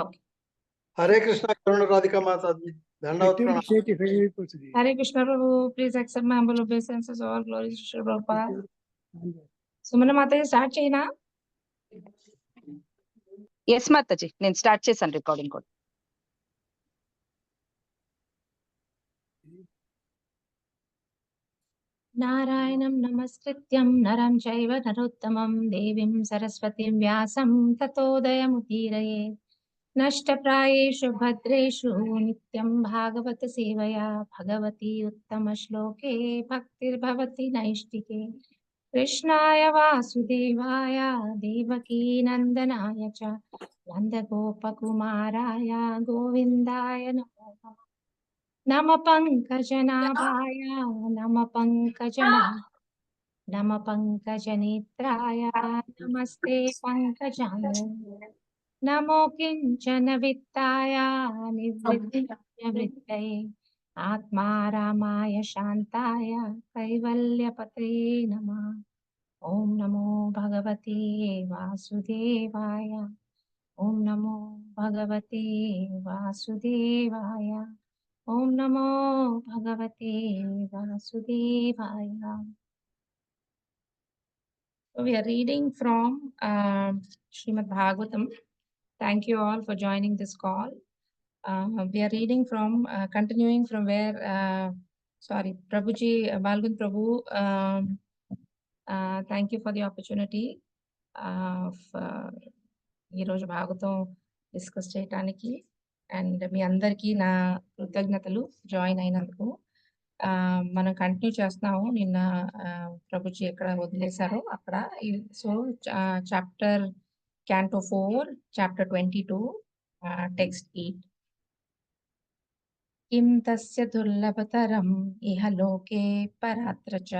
Okay. Hare Krishna కరుణ రాధికా మాతాజీ దండవత్ ప్రణామం. Hare Krishna Prabhu, please accept my humble obeisances. All glories to Sri Prabhupada. Sumana Mataji start చేయనా? Yes Mataji, నేను start చేశాను recording కూడా. నారాయణం నమస్కృత్యం నరం చైవ నరోత్తమం దేవీం సరస్వతిం వ్యాసం తతోదయముదీరయే నష్టప్రాయేషు భద్రేషు నిత్యం భాగవత సేవయా భగవతి ఉత్తమ శ్లోకే భక్తిర్భవతి నైష్టికే కృష్ణాయ వాసుదేవాయ దేవకీ నందనాయ చ నందగోపకుమారాయ గోవిందాయ నమో నమః. నమ పంకజనాభాయ నమ పంకజనేత్రాయ నమస్తే పంకజాయ నమో కించన విత్తాయ నివృత్తయే ఆత్మారామాయ శాంతాయ కైవల్యపతే నమః. ఓం నమో భగవతే వాసుదేవాయ. ఓం నమో భగవతే వాసుదేవాయ. ఓం నమో భగవతే వాసుదేవాయ. So we are reading from Srimad Bhagavatam. Thank you all for joining this call. We are reading from, continuing from where, Prabhuji, Balgund Prabhu, thank you for the opportunity of ఈరోజు భాగవతం డిస్కస్ చేయటానికి. And మీ అందరికీ నా కృతజ్ఞతలు join అయినందుకు. మనం continue చేస్తున్నాము. నిన్న ప్రభుజీ ఎక్కడ వదిలేశారో అక్కడ. So chapter canto 4 chapter 22 text 8. కిం తస్య దుర్లభతరం ఇహ లోకే పరాత్ర చ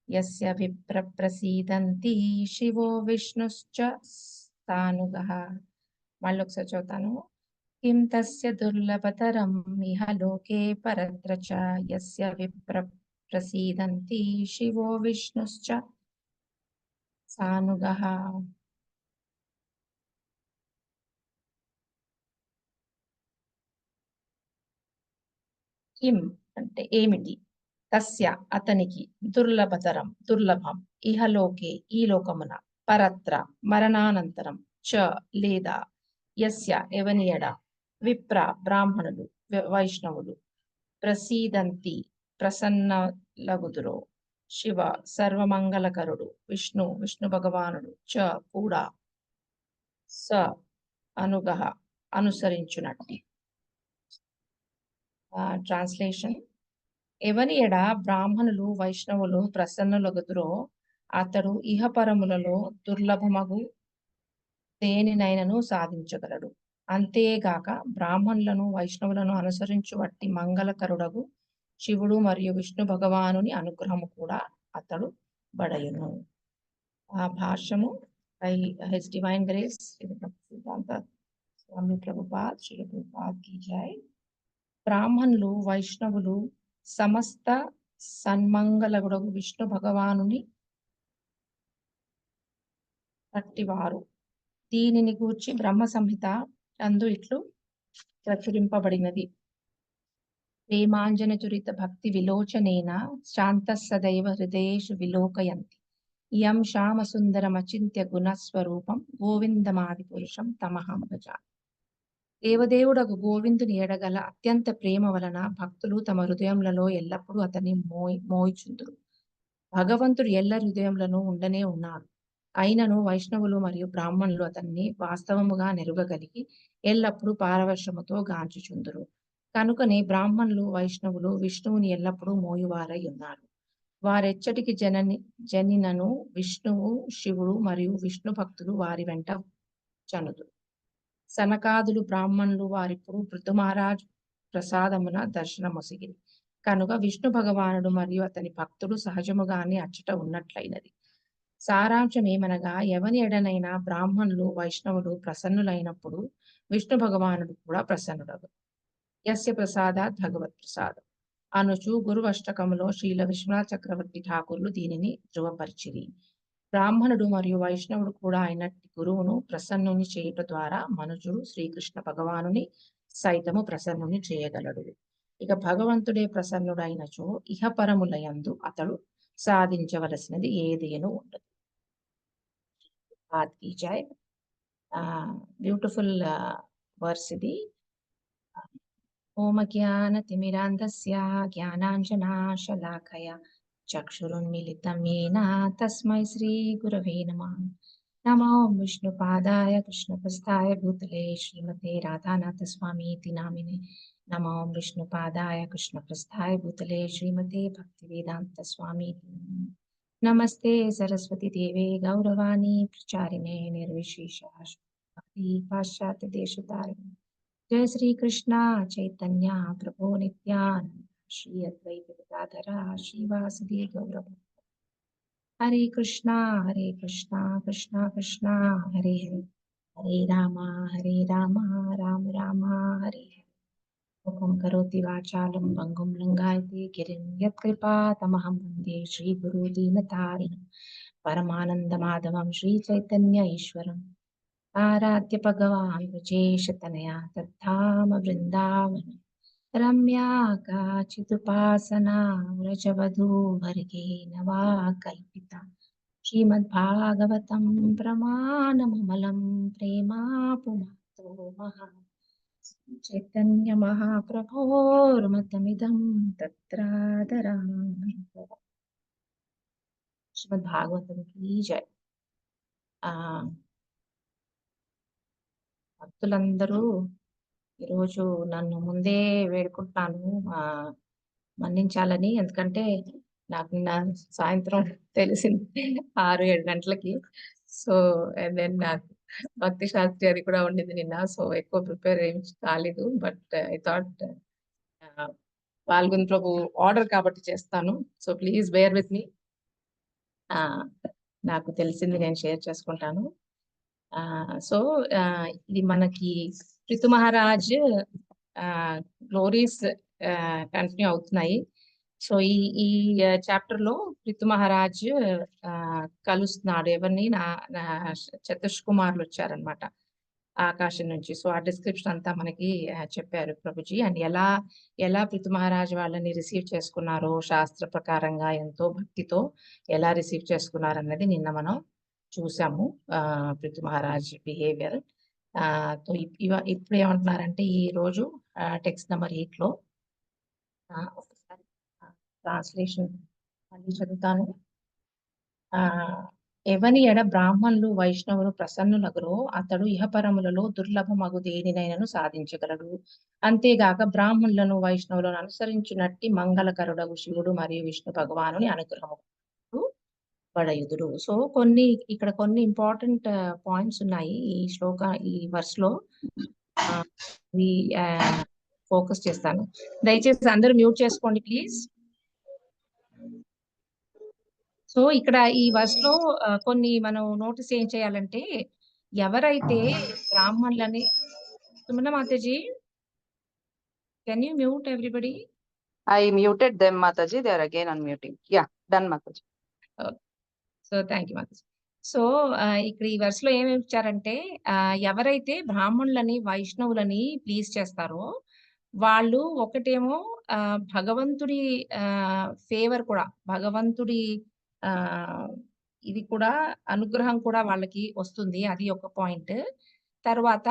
యస్య విప్ర ప్రసీదంతి శివో విష్ణుశ్చ సానుగః. మళ్ళీ ఒకసారి చదువుతాను. కిం తస్య దుర్లభతరం ఇహ లోకే పరత్ర చ యస్య విప్ర ప్రసీదంతి శివో విష్ణుశ్చ సానుగః. కిం అంటే ఏమిటి, తస్య అతనికి, దుర్లభతరం దుర్లభం, ఇహలోకే ఈ లోకమున, పరత్ర మరణానంతరం, చ లేదా, యస్య ఎవని ఎడ, విప్ర బ్రాహ్మణులు వైష్ణవులు, ప్రసీదంతి ప్రసన్నలగుదురో, శివ సర్వమంగళకరుడు, విష్ణు విష్ణు భగవానుడు, చ కూడా, స అనుగః అనుసరించునట్టి. ట్రాన్స్లేషన్. ఎవని ఎడ బ్రాహ్మణులు వైష్ణవులు ప్రసన్నులగుదురో అతడు ఇహపరములలో దుర్లభమగు దేనినైనను సాధించగలడు. అంతేగాక బ్రాహ్మణులను వైష్ణవులను అనుసరించు వట్టి మంగళకరుడగు శివుడు మరియు విష్ణు భగవానుని అనుగ్రహము కూడా అతడు బడయును. ఆ భాష్యము బై హిస్ డివైన్ గ్రేస్ సిద్ధాంత స్వామి ప్రభుపాద్ శ్రీ ప్రభుపాద్ కీ జై. బ్రాహ్మణులు వైష్ణవులు సమస్త సన్మంగళగుడగు విష్ణు భగవానుని అట్టివారు. దీనిని గూర్చి బ్రహ్మ సంహిత అందు ఇట్లు ప్రచురింపబడినది. ప్రేమాంజన చురిత భక్తి విలోచనేన శాంత సదైవ హృదయేషు విలోకయంతి ఇయం శ్యామ సుందరమచింత్య గుణస్వరూపం గోవిందమాది పురుషం తమహం భజామి. దేవదేవుడగు గోవిందుని ఎడగల అత్యంత ప్రేమ వలన భక్తులు తమ హృదయములలో ఎల్లప్పుడూ అతన్ని మోయిచుందురు. భగవంతుడు ఎల్ల హృదయములను ఉండనే ఉన్నాడు. అయినను వైష్ణవులు మరియు బ్రాహ్మణులు అతన్ని వాస్తవముగా నెరుగగలిగి ఎల్లప్పుడూ పారవశ్యముతో గాంచుచుందురు. కనుకనే బ్రాహ్మణులు వైష్ణవులు విష్ణువుని ఎల్లప్పుడూ మోయువారై ఉన్నారు. వారెచ్చటికి జనినను విష్ణువు శివుడు మరియు విష్ణు భక్తులు వారి వెంట చనుదు. సనకాదులు బ్రాహ్మణులు వారిప్పుడు పృథుమహారాజ్ ప్రసాదమున దర్శనమొసిగిరి. కనుక విష్ణు భగవానుడు మరియు అతని భక్తుడు సహజముగానే అచ్చట ఉన్నట్లయినది. సారాంశం ఏమనగా, ఎవని ఎడనైనా బ్రాహ్మణులు వైష్ణవులు ప్రసన్నులైనప్పుడు విష్ణు భగవానుడు కూడా ప్రసన్నుడగు. యస్య ప్రసాదాత్ భగవత్ ప్రసాదం అనుచు గురు అష్టకములో శ్రీల విశ్వనాథ చక్రవర్తి ఠాకూర్లు దీనిని ధృవపరిచిరి. బ్రాహ్మణుడు మరియు వైష్ణవుడు కూడా అయినట్టి గురువును ప్రసన్నుని చేయుట ద్వారా మనుజుడు శ్రీకృష్ణ భగవానుని సైతము ప్రసన్నుని చేయగలడు. ఇక భగవంతుడే ప్రసన్నుడైనచో ఇహపరములయందు అతడు సాధించవలసినది ఏదేను ఉండదు. జై బ్యూటిఫుల్ వర్స్ ఇది. ఓం జ్ఞానతిమిరాంధస్య జ్ఞానాంజనాశలాకయ చక్షురున్మిలితం येन తస్మై శ్రీ గురవే నమః. నమో విష్ణుపాదాయ కృష్ణప్రస్థాయ భూతలే శ్రీమతే రాధానాథస్వామీతి నామినే. నమో విష్ణుపాదాయ కృష్ణప్రస్థాయ భూతలే శ్రీమతే భక్తివేదాంత స్వామీతి నామినే. నమస్తే సరస్వతి దేవే గౌరవాణి ప్రచారిణే నిర్విశేష భక్తి పాశ్చాత్య దేశతారిణి. జయ శ్రీ కృష్ణ చైతన్య ప్రభు నిత్యానంద శ్రీ అద్వైత గదాధర శ్రీవాసుదేవ గౌరవ. హరే కృష్ణ కృష్ణ కృష్ణ హరే హరే, హరే రామ రామ రామ హరే హరే. ముఖం కరోతి వాచాలం భంగుం లంఘాయతే గిరిం యత్కృపా తమహం వందే శ్రీ గురు దీనతారిణం పరమానంద మాధవం శ్రీ చైతన్య ఈశ్వరం. ఆరాధ్య భగవాన్ విజేషతనయా తద్ధామ బృందావనం రమ్యా కాచిదుపాసనా వ్రజవధూవర్గేణ వా కల్పిత. శ్రీమద్భాగవతం ప్రమాణమమలం ప్రేమాపుమాతో మహా చైతన్య మహాప్రభోర్మతమిదం తత్రాదరామి. శ్రీమద్భాగవతం కీ జై. భక్తులందరూ ఈరోజు నన్ను ముందే వేడుకుంటున్నాను మన్నించాలని. ఎందుకంటే నాకు నిన్న సాయంత్రం తెలిసింది 6-7 గంటలకి. సో దెన్ నాకు భక్తి శాస్త్రి అది కూడా ఉండింది నిన్న. సో ఎక్కువ ప్రిపేర్ ఏం కాలేదు. బట్ ఐ థాట్ పాల్గొని ప్రభు ఆర్డర్ కాబట్టి చేస్తాను. So please bear with me. నాకు తెలిసింది నేను షేర్ చేసుకుంటాను. సో ఇది మనకి పృథు మహారాజ్ గ్లోరీస్ కంటిన్యూ అవుతున్నాయి. సో ఈ చాప్టర్ లో పృథు మహారాజ్ కలుస్తున్నాడు ఎవరిని, నా చతుష్ కుమార్లు వచ్చారనమాట ఆకాశం నుంచి. సో ఆ డిస్క్రిప్షన్ అంతా మనకి చెప్పారు ప్రభుజీ. అండ్ ఎలా పృథు మహారాజ్ వాళ్ళని రిసీవ్ చేసుకున్నారో శాస్త్ర ప్రకారంగా ఎంతో భక్తితో ఎలా రిసీవ్ చేసుకున్నారు అన్నది నిన్న మనం చూసాము. పృథు మహారాజ్ బిహేవియర్. ఇప్పుడు ఏమంటున్నారంటే ఈ రోజు టెక్స్ట్ నెంబర్ 8 లో ఒకసారి ట్రాన్స్లేషన్ మళ్ళీ చదువుతాను. ఎవని ఎడ బ్రాహ్మణులు వైష్ణవులు ప్రసన్నులగురో అతడు ఇహపరములలో దుర్లభమగు దేనినైనను సాధించగలడు. అంతేగాక బ్రాహ్మణులను వైష్ణవులను అనుసరించినట్టి మంగళకరుడగు శివుడు మరియు విష్ణు భగవానుని అనుగ్రహము పడయుదుడు. సో ఇక్కడ కొన్ని ఇంపార్టెంట్ పాయింట్స్ ఉన్నాయి ఈ వర్స్ లో. ఫోకస్ చేస్తాను. దయచేసి అందరూ మ్యూట్ చేసుకోండి ప్లీజ్. సో ఇక్కడ ఈ వర్స్ లో కొన్ని మనం నోటీస్ ఏం చేయాలంటే, ఎవరైతే బ్రాహ్మణులని Sumana Mataji, can you mute everybody? I muted them, Mataji. They are again unmuting. Yeah, done, Mataji. So thank you Mataji. So ఇక్కడ ఈ వర్స్ లో ఏమి ఇచ్చారంటే, ఎవరైతే బ్రాహ్మణులని వైష్ణవులని ప్లీజ్ చేస్తారో వాళ్ళు ఒకటేమో భగవంతుడి ఫేవర్ కూడా, భగవంతుడి ఇది కూడా అనుగ్రహం కూడా వాళ్ళకి వస్తుంది. అది ఒక పాయింట్. తర్వాత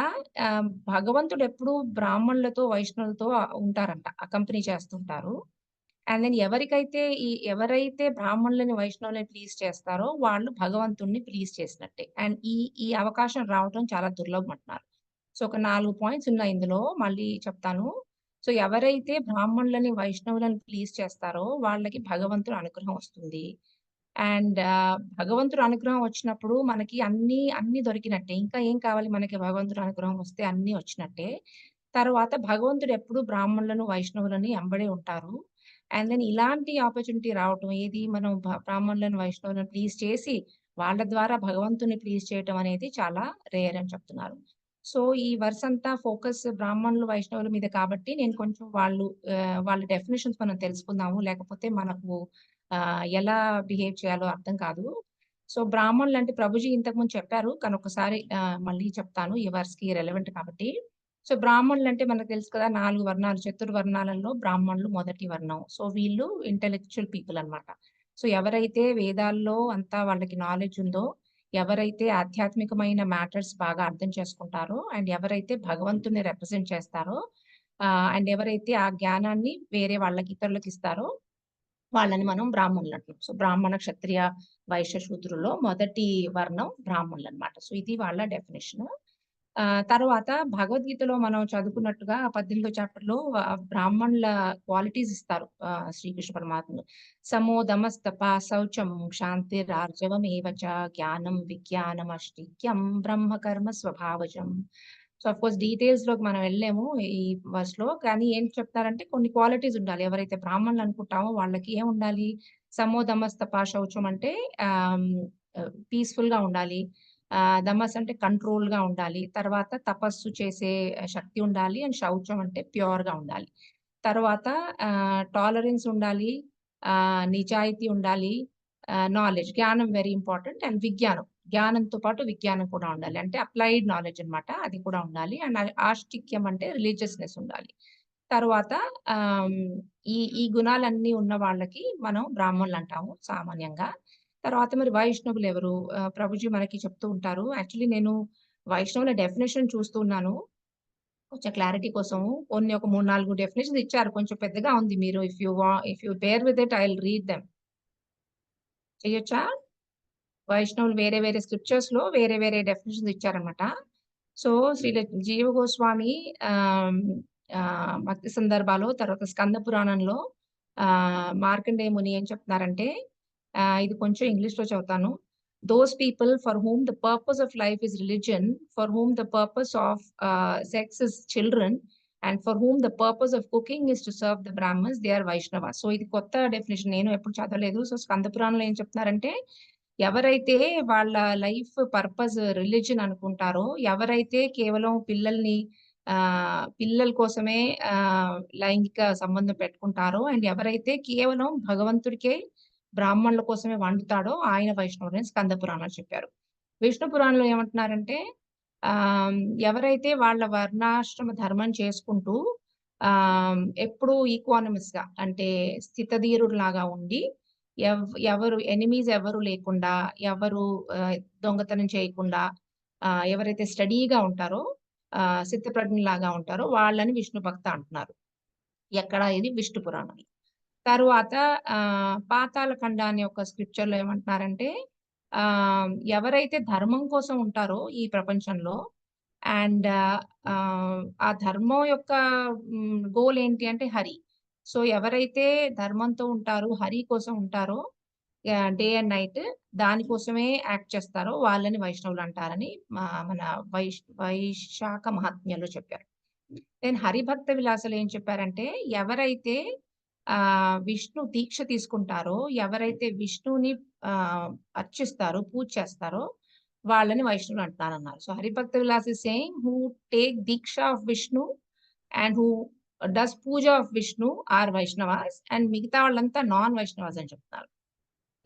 భగవంతుడు ఎప్పుడు బ్రాహ్మణులతో వైష్ణవులతో ఉంటారంట, అకంపెనీ చేస్తుంటారు. అండ్ దెన్ ఎవరైతే బ్రాహ్మణులని వైష్ణవులని ప్లీజ్ చేస్తారో వాళ్ళు భగవంతుణ్ణి ప్లీజ్ చేసినట్టే. అండ్ ఈ అవకాశం రావటం చాలా దుర్లభం అంటున్నారు. సో ఒక 4 పాయింట్స్ ఉన్నాయి ఇందులో, మళ్ళీ చెప్తాను. సో ఎవరైతే బ్రాహ్మణులని వైష్ణవులని ప్లీజ్ చేస్తారో వాళ్ళకి భగవంతుడు అనుగ్రహం వస్తుంది. అండ్ భగవంతుడు అనుగ్రహం వచ్చినప్పుడు మనకి అన్ని దొరికినట్టే. ఇంకా ఏం కావాలి మనకి? భగవంతుడు అనుగ్రహం వస్తే అన్ని వచ్చినట్టే. తర్వాత భగవంతుడు ఎప్పుడు బ్రాహ్మణులను వైష్ణవులని ఎంబడే ఉంటారు. అండ్ దెన్ ఇలాంటి ఆపర్చునిటీ రావటం, ఏది మనం బ్రాహ్మణులను వైష్ణవులను ప్లీజ్ చేసి వాళ్ళ ద్వారా భగవంతుని ప్లీజ్ చేయటం అనేది చాలా రేర్ అని చెప్తున్నారు. సో ఈ వర్స్ అంతా ఫోకస్ బ్రాహ్మణులు వైష్ణవుల మీద కాబట్టి నేను కొంచెం వాళ్ళ డెఫినేషన్స్ మనం తెలుసుకుందాము, లేకపోతే మనకు ఎలా బిహేవ్ చేయాలో అర్థం కాదు. సో బ్రాహ్మణులు అంటే ప్రభుజీ ఇంతకుముందు చెప్పారు. కానీ ఒకసారి మళ్ళీ చెప్తాను. ఈ వర్స్‌కి రెలెవెంట్ కాబట్టి. సో బ్రాహ్మణులు అంటే మనకు తెలుసు కదా! 4 వర్ణాలు, చతుర్వర్ణాలలో బ్రాహ్మణులు మొదటి వర్ణం. సో వీళ్ళు ఇంటెలెక్చువల్ పీపుల్ అన్నమాట. సో ఎవరైతే వేదాల్లో అంతా వాళ్ళకి నాలెడ్జ్ ఉందో, ఎవరైతే ఆధ్యాత్మికమైన మ్యాటర్స్ బాగా అర్థం చేసుకుంటారో, అండ్ ఎవరైతే భగవంతుడిని రిప్రజెంట్ చేస్తారో, అండ్ ఎవరైతే ఆ జ్ఞానాన్ని వేరే వాళ్ళకి ఇతరులకి ఇస్తారో వాళ్ళని మనం బ్రాహ్మణులు అంటాం. సో బ్రాహ్మణ, క్షత్రియ, వైశ్య, శూద్రుల్లో మొదటి వర్ణం బ్రాహ్మణులనమాట. సో ఇది వాళ్ళ డెఫినిషన్. తర్వాత భగవద్గీతలో మనం చదువుకున్నట్టుగా 18వ చాప్టర్‌లో బ్రాహ్మణుల క్వాలిటీస్ ఇస్తారు శ్రీకృష్ణ పరమాత్ముడు. సమో దమస్తప శౌచం క్షాంతిరార్జవమేవ చ జ్ఞానం విజ్ఞానమష్టిక్యం బ్రహ్మ కర్మ స్వభావజం. సో ఆఫ్‌కోర్స్ డీటెయిల్స్‌లోకి మనం వెళ్ళలేము ఈ వర్స్‌లో. కానీ ఏం చెప్తారంటే కొన్ని క్వాలిటీస్ ఉండాలి. ఎవరైతే బ్రాహ్మణులు అనుకుంటామో వాళ్ళకి ఏముండాలి? సమో దమస్తప శౌచం అంటే పీస్‌ఫుల్‌గా ఉండాలి. దమస్ అంటే కంట్రోల్‌గా ఉండాలి. తర్వాత తపస్సు చేసే శక్తి ఉండాలి. అండ్ శౌచం అంటే ప్యూర్‌గా ఉండాలి. తర్వాత టాలరెన్స్ ఉండాలి. నిజాయితీ ఉండాలి. నాలెడ్జ్ జ్ఞానం వెరీ ఇంపార్టెంట్. అండ్ విజ్ఞానం. జ్ఞానంతో పాటు విజ్ఞానం కూడా ఉండాలి. అంటే అప్లైడ్ నాలెడ్జ్ అన్నమాట. అది కూడా ఉండాలి. అండ్ ఆస్తిక్యం అంటే రిలీజియస్‌నెస్ ఉండాలి. తరువాత ఆహ్, ఈ గుణాలన్నీ ఉన్న వాళ్ళకి మనం బ్రాహ్మణులు అంటాము సామాన్యంగా. తర్వాత మరి వైష్ణవులు ఎవరు? ప్రభుజీ మనకి చెప్తూ ఉంటారు. యాక్చువల్లీ నేను వైష్ణవుల డెఫినిషన్ చూస్తూ ఉన్నాను. కొంచెం క్లారిటీ కోసం కొన్ని ఒక 3, 4 డెఫినిషన్స్ ఇచ్చారు. కొంచెం పెద్దగా ఉంది. మీరు if you bear with it I will read them. చెయ్యొచ్చా? వైష్ణవులు వేరే వేరే స్క్రిప్చర్స్‌లో వేరే వేరే డెఫినిషన్స్ ఇచ్చారన్నమాట. సో శ్రీల జీవ గోస్వామి ఆహ్, భక్తి సందర్భాలో తర్వాత స్కంద పురాణంలో మార్కండేయ ముని ఏం చెప్తున్నారంటే ఇది కొంచెం ఇంగ్లీష్‌లో చదువుతాను. Those people for whom the purpose of life is religion, for whom the purpose of sex is children, and for whom the purpose of cooking is to serve the Brahmans they are Vaishnava. So ఇది కొత్త definition. నేను ఎప్పుడు చదవలేదు. So Skanda పురాణంలో ఏం చెప్తున్నారంటే ఎవరైతే వాళ్ళ లైఫ్ పర్పస్ రిలిజియన్ అనుకుంటారో, ఎవరైతే కేవలం పిల్లల కోసమే లైంగిక సంబంధం పెట్టుకుంటారో, అండ్ ఎవరైతే కేవలం భగవంతుడికే బ్రాహ్మణుల కోసమే వండుతాడో ఆయన వైష్ణవుడని స్కంద పురాణంలో చెప్పారు. విష్ణు పురాణంలో ఏమంటున్నారంటే ఆహ్, ఎవరైతే వాళ్ళ వర్ణాశ్రమ ధర్మం చేసుకుంటూ ఎప్పుడూ ఈక్వానమస్‌గా అంటే స్థితధీరుడిలాగా ఉండి ఎవరు ఎనిమీస్ ఎవరు లేకుండా, ఎవరు దొంగతనం చేయకుండా, ఎవరైతే స్టడీగా ఉంటారో, స్థితప్రజ్ఞుల్లాగా ఉంటారో వాళ్ళని విష్ణు భక్త అంటున్నారు. ఎక్కడ? ఇది విష్ణు పురాణంలో. తరువాత పాతాళఖండ అనే ఒక స్క్రిప్చర్‌లో ఏమంటున్నారంటే, ఎవరైతే ధర్మం కోసం ఉంటారో ఈ ప్రపంచంలో అండ్ ఆ ధర్మం యొక్క గోల్ ఏంటి అంటే హరి. సో ఎవరైతే ధర్మంతో ఉంటారో, హరి కోసం ఉంటారో డే అండ్ నైట్ దానికోసమే యాక్ట్ చేస్తారో వాళ్ళని వైష్ణవులు అంటారని మన వైశాఖ మహాత్మ్యంలో చెప్పారు. దెన్ హరిభక్త విలాసలో ఏం చెప్పారంటే ఎవరైతే విష్ణు దీక్ష తీసుకుంటారో, ఎవరైతే విష్ణువుని అర్చిస్తారో, పూజ చేస్తారో వాళ్ళని వైష్ణవులు అంటున్నారన్నారు. So Haribhakti Vilas is saying who take diksha of Vishnu and who does puja of Vishnu are Vaishnavas, and మిగతా వాళ్ళంతా నాన్ వైష్ణవాస్ అని చెప్తున్నారు.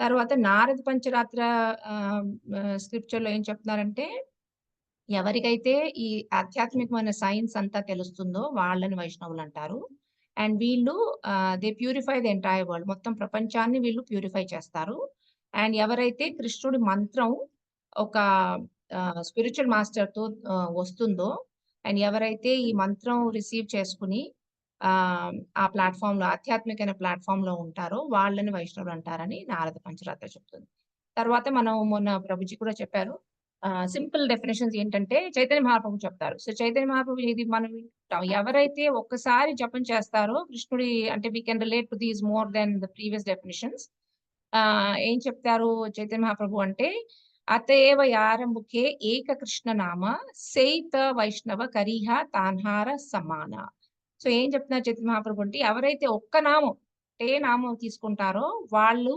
తర్వాత నారద పంచరాత్ర స్క్రిప్చర్‌లో ఏం చెప్తున్నారంటే ఎవరికైతే ఈ ఆధ్యాత్మికమైన సైన్స్ అంతా తెలుస్తుందో వాళ్ళని వైష్ణవులు అంటారు. అండ్ వీళ్ళు they purify the entire world. మొత్తం ప్రపంచాన్ని వీళ్ళు ప్యూరిఫై చేస్తారు. అండ్ ఎవరైతే కృష్ణుడి మంత్రం ఒక స్పిరిచ్యువల్ మాస్టర్‌తో వస్తుందో, అండ్ ఎవరైతే ఈ మంత్రం రిసీవ్ చేసుకొని ఆ ప్లాట్‌ఫార్మ్‌లో ఆధ్యాత్మికమైన ప్లాట్‌ఫార్మ్‌లో ఉంటారో వాళ్ళని వైష్ణవులు అంటారని నారద పంచరాత్ర చెప్తుంది. తర్వాత మనం మొన్న ప్రభుజీ కూడా చెప్పారు. సింపుల్ డెఫినిషన్స్ ఏంటంటే చైతన్య మహాప్రభు చెప్తారు. సో చైతన్య మహాప్రభు ఇది మనం వింటాం. ఎవరైతే ఒక్కసారి జపం చేస్తారో కృష్ణుడి అంటే we can relate to these more than the previous definitions. ఏం చెప్తారు చైతన్య మహాప్రభు అంటే అతయేవ యారంబుకే ఏక కృష్ణ నామ సేయిత వైష్ణవ కరిహ తాన్హార సమాన. సో ఏం చెప్తున్నారు చైతన్య మహాప్రభు అంటే ఎవరైతే ఒక్క నామం నామం తీసుకుంటారో వాళ్ళు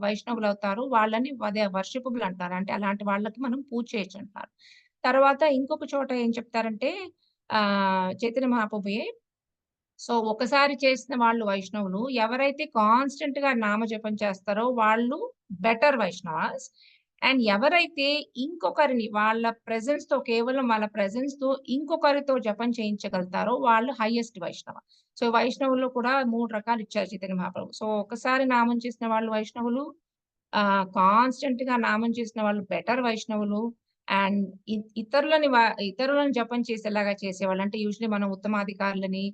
వైష్ణవులవుతారు. వాళ్ళని వర్షిపబుల్ అంటారు. అంటే అలాంటి వాళ్ళకి మనం పూజ చేయొచ్చు అంటారు. తర్వాత ఇంకొక చోట ఏం చెప్తారంటే చైతన్య మహాప్రభుయే సో ఒకసారి చేసిన వాళ్ళు వైష్ణవులు. ఎవరైతే కాన్స్టెంట్‌గా నామజపం చేస్తారో వాళ్ళు బెటర్ వైష్ణవాస్. అండ్ ఎవరైతే ఇంకొకరిని వాళ్ళ ప్రెజెన్స్ తో, కేవలం వాళ్ళ ప్రెజెన్స్ తో ఇంకొకరితో జపం చేయించగలుగుతారో వాళ్ళు హైయెస్ట్ వైష్ణవ. సో వైష్ణవుల్లో కూడా 3 రకాలు ఇచ్చారు చైతన్య మహాప్రభు. సో ఒకసారి నామం చేసిన వాళ్ళు వైష్ణవులు, కాన్స్టెంట్ గా నామం చేసిన వాళ్ళు బెటర్ వైష్ణవులు, అండ్ ఇతరులను జపం చేసేలాగా చేసేవాళ్ళు. అంటే యూజువల్లీ మనం ఉత్తమాధికారులని,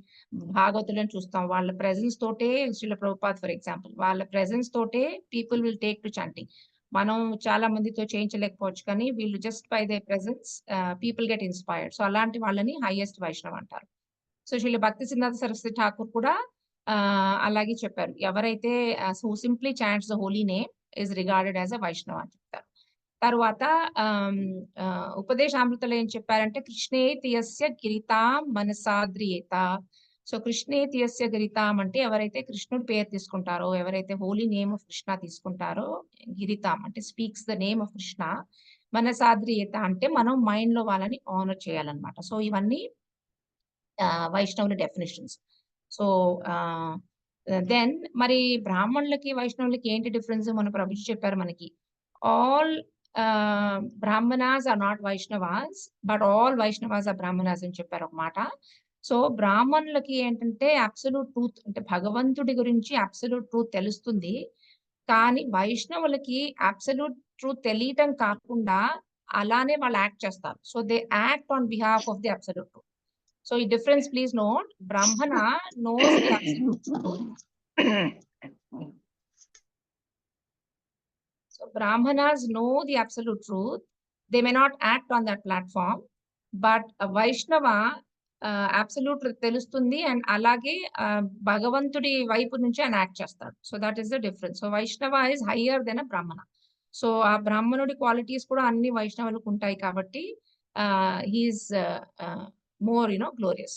భాగవతులను చూస్తాం. వాళ్ళ ప్రెజెన్స్ తోటే, శ్రీల ప్రభుపాద్ ఫర్ ఎగ్జాంపుల్, వాళ్ళ ప్రెజెన్స్ తోటే people will take to chanting. మనం చాలా మందితో చేయించలేకపోవచ్చు, కానీ వీళ్ళు just by they presence people get inspired. So అలాంటి వాళ్ళని హైయెస్ట్ వైష్ణవ్ అంటారు. సో శ్రీల భక్తి సిద్ధార్థ సరస్వతి ఠాకూర్ కూడా అలాగే చెప్పారు. ఎవరైతే who simply chants the holy name is regarded as a Vaishnav అని చెప్తారు. తర్వాత ఉపదేశామృతలో ఏం చెప్పారంటే, కృష్ణేతియస్య గిరితాం మనసాద్రియేత. సో కృష్ణేతియస్య గిరితాం అంటే ఎవరైతే కృష్ణుడి పేరు తీసుకుంటారో, ఎవరైతే హోలీ నేమ్ ఆఫ్ కృష్ణ తీసుకుంటారో, గిరితాం అంటే speaks the name of Krishna, మనసాద్రియేత అంటే మనం మైండ్ లో వాళ్ళని ఆనర్ చేయాలన్నమాట. సో ఇవన్నీ వైష్ణవుల డెఫినేషన్స్. సో దెన్ మరి బ్రాహ్మణులకి వైష్ణవులకి ఏంటి డిఫరెన్స్? మన ప్రభుజీ చెప్పారు మనకి, all Brahmanas are not Vaishnavas, but all Vaishnavas are Brahmanas అని చెప్పారు ఒక మాట. సో బ్రాహ్మణులకి ఏంటంటే అబ్సల్యూట్ ట్రూత్, అంటే భగవంతుడి గురించి అబ్సల్యూట్ ట్రూత్ తెలుస్తుంది. కానీ వైష్ణవులకి అబ్సల్యూట్ ట్రూత్ తెలియటం కాకుండా అలానే వాళ్ళు యాక్ట్ చేస్తారు. So they act on behalf of the absolute truth. So ఈ difference please note, Brahmana knows the absolute truth. So Brahmanas know the absolute truth. They may not act on that platform, but a Vaishnava absolute truth telustundi and alage Bhagavantudi vaipu nunchi an act chestadu. So that is the difference. So Vaishnava is higher than a Brahmana. So ఆ బ్రాహ్మణుడి qualities కూడా అన్ని వైష్ణవులకు ఉంటాయి కాబట్టి he is more glorious.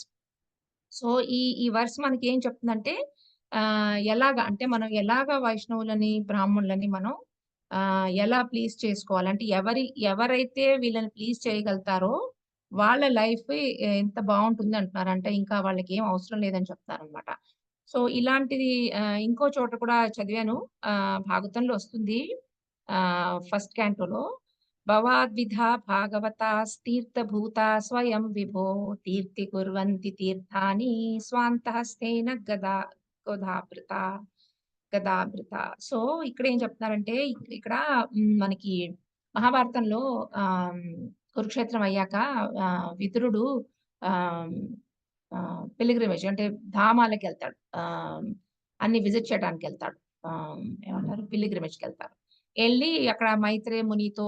So ఈ verse మనకి ఏం చెప్తుందంటే, ఎలాగా అంటే మనం ఎలాగా వైష్ణవులని, బ్రాహ్మణులని మనం ఎలా ప్లీజ్ చేసుకోవాలంటే, ఎవరైతే వీళ్ళని ప్లీజ్ చేయగలుగుతారో వాళ్ళ లైఫ్ ఎంత బాగుంటుంది అంటున్నారు. అంటే ఇంకా వాళ్ళకి ఏం అవసరం లేదని చెప్తారనమాట. సో ఇలాంటిది ఇంకో చోట కూడా చదివాను, భాగవతంలో వస్తుంది, ఫస్ట్ క్యాంటోలో, భవాద్విధా భాగవతాస్తీర్థభూతా స్వయం విభో తీర్థి కుర్వంతి తీర్థాని స్వాంతహస్తేన గదాభృత. సో ఇక్కడ ఏం చెప్తున్నారంటే, ఇక్కడ మనకి మహాభారతంలో కురుక్షేత్రం అయ్యాక విదురుడు పిలిగ్రిమేజ్ అంటే ధామాలకి వెళ్తాడు, అన్ని విజిట్ చేయడానికి వెళ్తాడు, ఏమంటారు పిలిగ్రిమేజ్కి వెళ్తారు. వెళ్ళి అక్కడ మైత్రేయ మునితో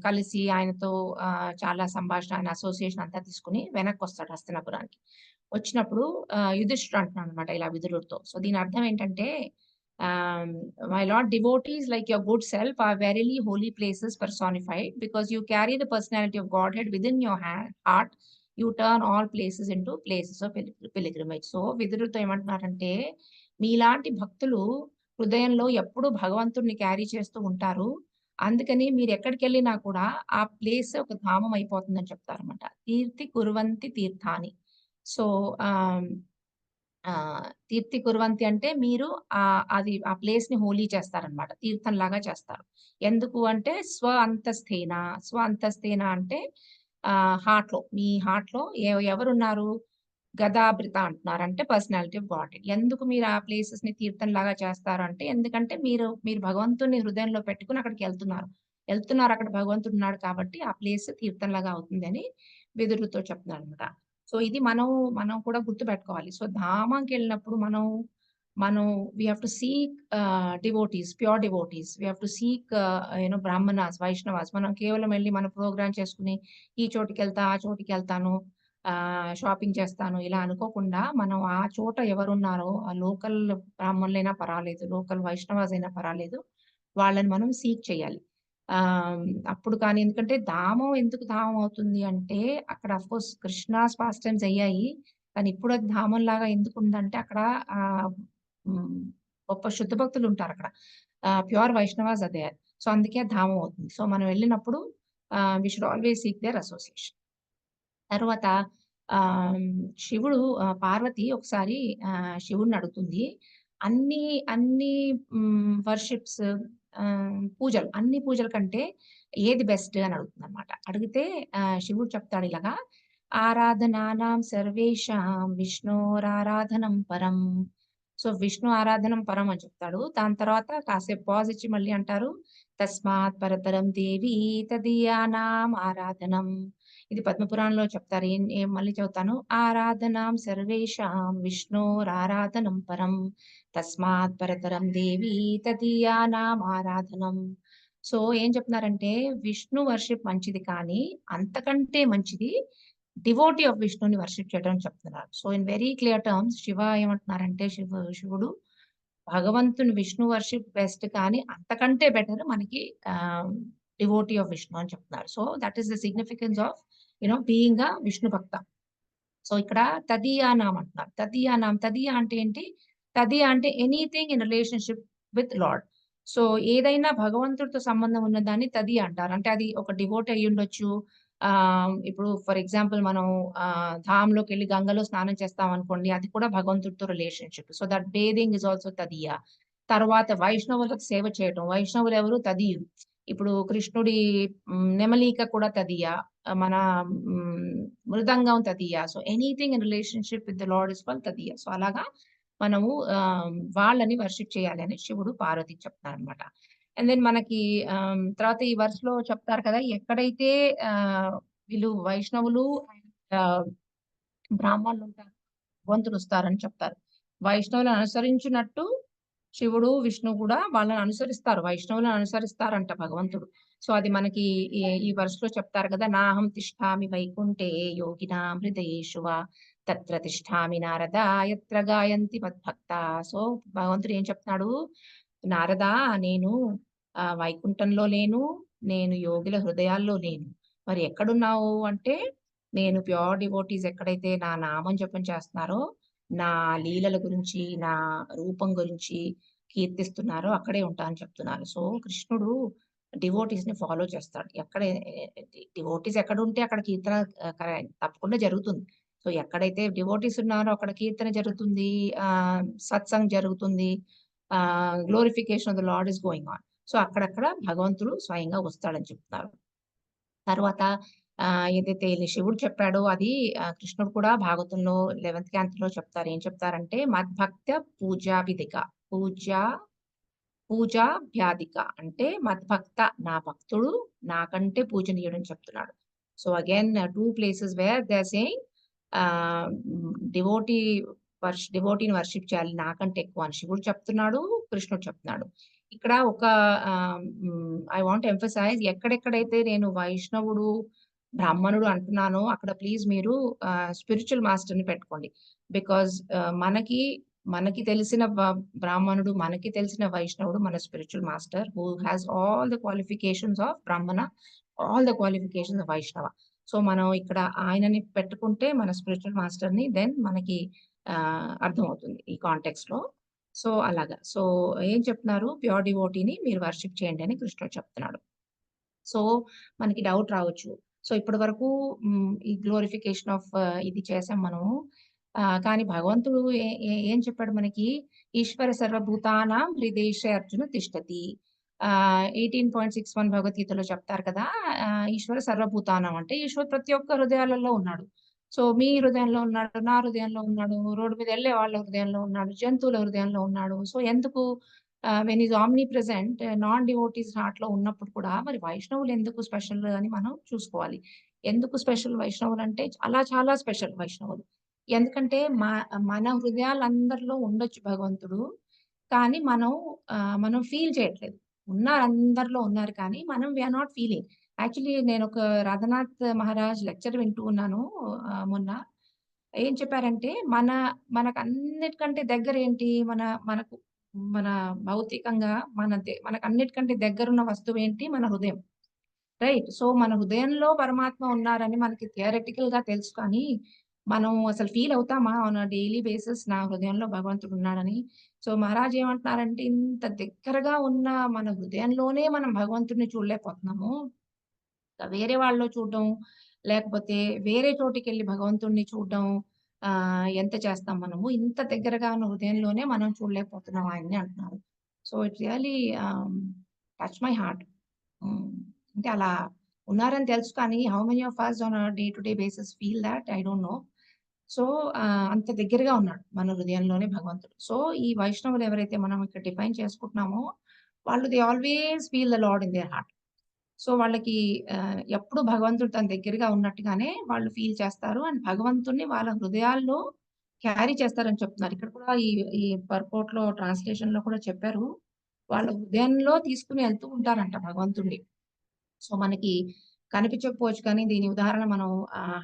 కలిసి ఆయనతో చాలా సంభాషణ, ఆయన అసోసియేషన్ అంతా తీసుకుని వెనక్కి వస్తాడు హస్తినాపురానికి. వచ్చినప్పుడు యుధిష్ఠుడు అంటున్నాడు అనమాట ఇలా విదురుడితో. సో దీని అర్థం ఏంటంటే, my lord, devotees like your good self are verily holy places personified, because you carry the personality of Godhead within your heart, you turn all places into places of pilgrimage. So విదురుడితో ఏమంటున్నారంటే, మీలాంటి భక్తులు హృదయంలో ఎప్పుడు భగవంతుడిని carry చేస్తూ ఉంటారు, అందుకని మీరు ఎక్కడికి వెళ్ళినా కూడా ఆ ప్లేస్ ఒక ధామం అయిపోతుందని చెప్తారన్నమాట. తీర్థి కుర్వంతి తీర్థాని. సో తీర్థి కుర్వంతి అంటే మీరు అది ఆ ప్లేస్ ని హోలీ చేస్తారనమాట, తీర్థం లాగా చేస్తారు. ఎందుకు అంటే స్వ అంతస్థేన అంటే హార్ట్ లో, మీ హార్ట్ లో ఎవరున్నారు, గదాభృత అంటున్నారు అంటే పర్సనాలిటీ ఆఫ్ గాడ్. ఎందుకు మీరు ఆ ప్లేసెస్ ని తీర్థం లాగా చేస్తారు అంటే, ఎందుకంటే మీరు భగవంతుని హృదయంలో పెట్టుకుని అక్కడికి వెళ్తున్నారు, అక్కడ భగవంతుడు ఉన్నాడు కాబట్టి ఆ ప్లేస్ తీర్థం లాగా అవుతుంది అని విదురుతో చెప్తున్నారు అనమాట. సో ఇది మనం కూడా గుర్తు పెట్టుకోవాలి. సో ధామాకి వెళ్ళినప్పుడు మనం we have to seek devotees, pure devotees. We have to seek Brahmanas, Vaishnavas. మనం కేవలం వెళ్ళి మన ప్రోగ్రామ్ చేసుకుని ఈ చోటికి వెళ్తా, ఆ చోటికి వెళ్తాను, షాపింగ్ చేస్తాను ఇలా అనుకోకుండా, మనం ఆ చోట ఎవరున్నారో, ఆ లోకల్ బ్రాహ్మణులైనా పర్వాలేదు, లోకల్ వైష్ణవాస్ అయినా పర్వాలేదు, వాళ్ళని మనం సీక్ చేయాలి. అప్పుడు కానీ, ఎందుకంటే ధామం ఎందుకు ధామం అవుతుంది అంటే, అక్కడ of course Krishna's past times అయ్యాయి, కానీ ఇప్పుడు అది ధామం లాగా ఎందుకు ఉందంటే, అక్కడ గొప్ప శుద్ధ భక్తులు ఉంటారు అక్కడ, ప్యూర్ వైష్ణవాస్ అదే. సో అందుకే ధామం అవుతుంది. సో మనం వెళ్ళినప్పుడు we should always seek their association. తర్వాత శివుడు, పార్వతి ఒకసారి శివుడిని అడుగుతుంది, అన్ని వర్షిప్స్ పూజలు అన్ని పూజల కంటే ఏది బెస్ట్ అని అడుగుతుందన్నమాట. అడిగితే శివుడు చెప్తాడు ఇలాగా, ఆరాధనానాం సర్వేషాం విష్ణోరారాధనం పరం. సో, విష్ణు ఆరాధనం పరం అని చెప్తాడు. దాని తర్వాత కాసేపు పాజ్ ఇచ్చి మళ్ళీ అంటారు, తస్మాత్ పరతరం దేవీ తదీయానాం ఆరాధనం. ఇది పద్మపురాణంలో చెప్తారు. ఏం మళ్ళీ చెబుతాను. ఆరాధనాం సర్వేషాం విష్ణోరారాధనం పరం. తస్మాత్ పరతరం దేవీ తదీయానాం ఆరాధనం. సో, ఏం చెప్తున్నారంటే విష్ణు వర్షిప్ మంచిది కానీ అంతకంటే మంచిది డివోటీ ఆఫ్ విష్ణుని వర్షిప్ చేయడం అని చెప్తున్నారు. So, in very clear terms Shiva ఏమంటున్నారంటే శివుడు భగవంతుని విష్ణు వర్షిప్ బెస్ట్ కానీ అంతకంటే బెటర్ మనకి డివోటీ ఆఫ్ విష్ణు అని చెప్తున్నారు. So, that is the significance of being a Vishnu Bhakta. So, ఇక్కడ తదీయానాం అంటున్నారు. తదీయ అంటే ఏంటి? తదీయ అంటే anything in relationship with lord. So, ఏదైనా భగవంతుడితో సంబంధం ఉన్న దాన్ని తదీయ అంటారు. అంటే అది ఒక డివోటీ అయ్యుండొచ్చు. ఇప్పుడు ఫర్ ఎగ్జాంపుల్ మనం ధామ్‌లోకెళ్ళి గంగలో స్నానం చేస్తామనుకోండి. అది కూడా భగవంతుడితో relationship. So, that bathing is also tadiya. తర్వాత వైష్ణవులకు సేవ చేయటం. వైష్ణవులు ఎవరు? తదీయులు. ఇప్పుడు కృష్ణుడి నెమలిక కూడా తదీయ. మన మృదంగం తదీయ. So, anything in relationship with the lord is called tadiya. So, అలాగా మనము వాళ్ళని వర్షిప్ చేయాలి అని శివుడు పార్వతికి చెప్తారనమాట. అండ్ దెన్ మనకి తర్వాత ఈ వర్స్‌లో చెప్తారు కదా! ఎక్కడైతే వీళ్ళు వైష్ణవులు ఆహ్, బ్రాహ్మణులు ఉంటారు. భగవంతుడొస్తారని చెప్తారు. వైష్ణవులను అనుసరించినట్టు శివుడు, విష్ణువు కూడా వాళ్ళని అనుసరిస్తారు. వైష్ణవులను అనుసరిస్తారంట భగవంతుడు. సో, అది మనకి ఈ వర్స్‌లో చెప్తారు కదా! నాహం తిష్ఠామి వైకుంఠే యోగినాం హృదయేషు వా తత్ర తిష్ఠామి నారద యత్ర గాయంతి మద్భక్తా. సో, భగవంతుడు ఏం చెప్తున్నాడు? నారదా, నేను వైకుంఠంలో లేను. నేను యోగుల హృదయాల్లో లేను. మరి ఎక్కడున్నావు అంటే, నేను ప్యూర్ డివోటీస్ ఎక్కడైతే నా నామం జపం చేస్తున్నారో, నా లీలల గురించి, నా రూపం గురించి కీర్తిస్తున్నారో అక్కడే ఉంటా అని చెప్తున్నారు. సో, కృష్ణుడు డివోటీస్‌ని ఫాలో చేస్తాడు. డివోటీస్ ఎక్కడుంటే అక్కడ కీర్తన తప్పకుండా జరుగుతుంది. సో, ఎక్కడైతే డివోటీస్ ఉన్నారో అక్కడ కీర్తన జరుగుతుంది. సత్సంగ్ జరుగుతుంది. Glorification of the lord is going on. So, అక్కడక్కడ భగవంతుడు స్వయంగా వస్తాడని చెప్తున్నారు. తర్వాత ఏదైతే శివుడు చెప్పాడో అది కృష్ణుడు కూడా భాగవతంలో 11th క్యాంత్‌లో చెప్తారు. ఏం చెప్తారంటే మద్భక్త్య పూజాభిధిక. పూజాభ్యాధిక అంటే మద్భక్త, నా భక్తుడు నాకంటే పూజనీయుడని చెప్తున్నాడు. So, again 2 places where they are saying devotee డివోటీని వర్షిప్ చేయాలి నాకంటే ఎక్కువ అని శివుడు చెప్తున్నాడు. కృష్ణుడు చెప్తున్నాడు. ఇక్కడ ఒక ఐ వాంట్ టు ఎంఫసైజ్ ఎక్కడెక్కడైతే నేను వైష్ణవుడు, బ్రాహ్మణుడు అంటున్నానో అక్కడ ప్లీజ్ మీరు స్పిరిచ్యువల్ మాస్టర్‌ని పెట్టుకోండి. బికాజ్ మనకి తెలిసిన బ్రాహ్మణుడు, మనకి తెలిసిన వైష్ణవుడు మన spiritual master who has all the qualifications of బ్రాహ్మణ, ఆల్ ద క్వాలిఫికేషన్స్ ఆఫ్ వైష్ణవ. సో, మనం ఇక్కడ ఆయనని పెట్టుకుంటే మన స్పిరిచ్యువల్ మాస్టర్‌ని దెన్ మనకి అర్థమవుతుంది ఈ కాంటెక్స్ట్‌లో. సో, అలాగా. సో, ఏం చెప్తున్నారు? ప్యూర్ డివోటీని మీరు వర్షిప్ చేయండి అని కృష్ణుడు చెప్తున్నాడు. సో, మనకి డౌట్ రావచ్చు. సో, ఇప్పటి వరకు ఈ గ్లోరిఫికేషన్ ఆఫ్ ఇది చేసాం మనము. కానీ భగవంతుడు ఏం చెప్పాడు మనకి? ఈశ్వర సర్వభూతానాం హృదేశే అర్జున తిష్టతి. 18.61 భగవద్గీతలో చెప్తారు కదా! ఈశ్వర సర్వభూతానాం అంటే ఈశ్వరుడు ప్రతి ఒక్క హృదయాలలో ఉన్నాడు. సో, మీ హృదయంలో ఉన్నాడు, నా హృదయంలో ఉన్నాడు, రోడ్డు మీద ఎళ్ళే వాళ్ళ హృదయంలో ఉన్నాడు, జంతువుల హృదయంలో ఉన్నాడు. సో, ఎందుకు when is omni present non devotees హార్ట్‌లో ఉన్నప్పుడు కూడా మరి వైష్ణవులు ఎందుకు స్పెషల్ అని మనం చూసుకోవాలి. ఎందుకు స్పెషల్ వైష్ణవులంటే చాలా చాలా స్పెషల్ వైష్ణవులు. ఎందుకంటే మన హృదయాలందరిలో ఉండొచ్చు భగవంతుడు. కానీ మనం ఫీల్ చేయట్లేదు. ఉన్నారు అందరిలో ఉన్నారు కానీ మనం we are not feeling. Actually నేనొక రాధానాథ్ మహారాజ్ లెక్చర్ వింటూ ఉన్నాను మొన్న. ఏం చెప్పారంటే మనకన్నిటికంటే దగ్గరేంటి మనకు మన భౌతికంగా మనకన్నిటికంటే దగ్గరున్న వస్తువేంటి? మన హృదయం. రైట్. సో, మన హృదయంలో పరమాత్మ ఉన్నారని మనకి థియరటికల్‌గా తెలుసు కానీ, మనం అసలు ఫీల్ అవుతామా ఆన్ ఎ డైలీ బేసిస్ నా హృదయంలో భగవంతుడు ఉన్నాడని? సో, మహారాజ్ ఏమంటున్నారంటే ఇంత దగ్గరగా ఉన్న మన హృదయంలోనే మనం భగవంతుడిని చూడలేకపోతున్నాము. వేరే వాళ్ళలో చూడడం, లేకపోతే వేరే చోటికెళ్ళి భగవంతుడిని చూడడం ఎంత చేస్తాం మనము? ఇంత దగ్గరగా ఉన్న హృదయంలోనే మనం చూడలేకపోతున్నాం ఆయన్ని అంటున్నారు. So, it's really touch my heart. అంటే అలా ఉన్నారని తెలుసు కానీ how many of us on day to day basis feel that I don't know. So అంత దగ్గరగా ఉన్నాడు మన హృదయంలోనే భగవంతుడు. సో ఈ వైష్ణవులు ఎవరైతే మనం ఇక్కడ డిఫైన్ చేసుకుంటున్నామో వాళ్ళు they always feel the lord in their heart. So వాళ్ళకి ఎప్పుడు భగవంతుడు తన దగ్గరగా ఉన్నట్టుగానే వాళ్ళు ఫీల్ చేస్తారు. అండ్ భగవంతుడిని వాళ్ళ హృదయాల్లో క్యారీ చేస్తారని చెప్తున్నారు. ఇక్కడ కూడా ఈ ఈ పర్పోర్ట్‌లో ట్రాన్స్‌లేషన్‌లో కూడా చెప్పారు. వాళ్ళ హృదయంలో తీసుకొని వెళ్తూ ఉంటారంట భగవంతుడిని. సో మనకి కనిపించకపోవచ్చు కానీ దీని ఉదాహరణ మనం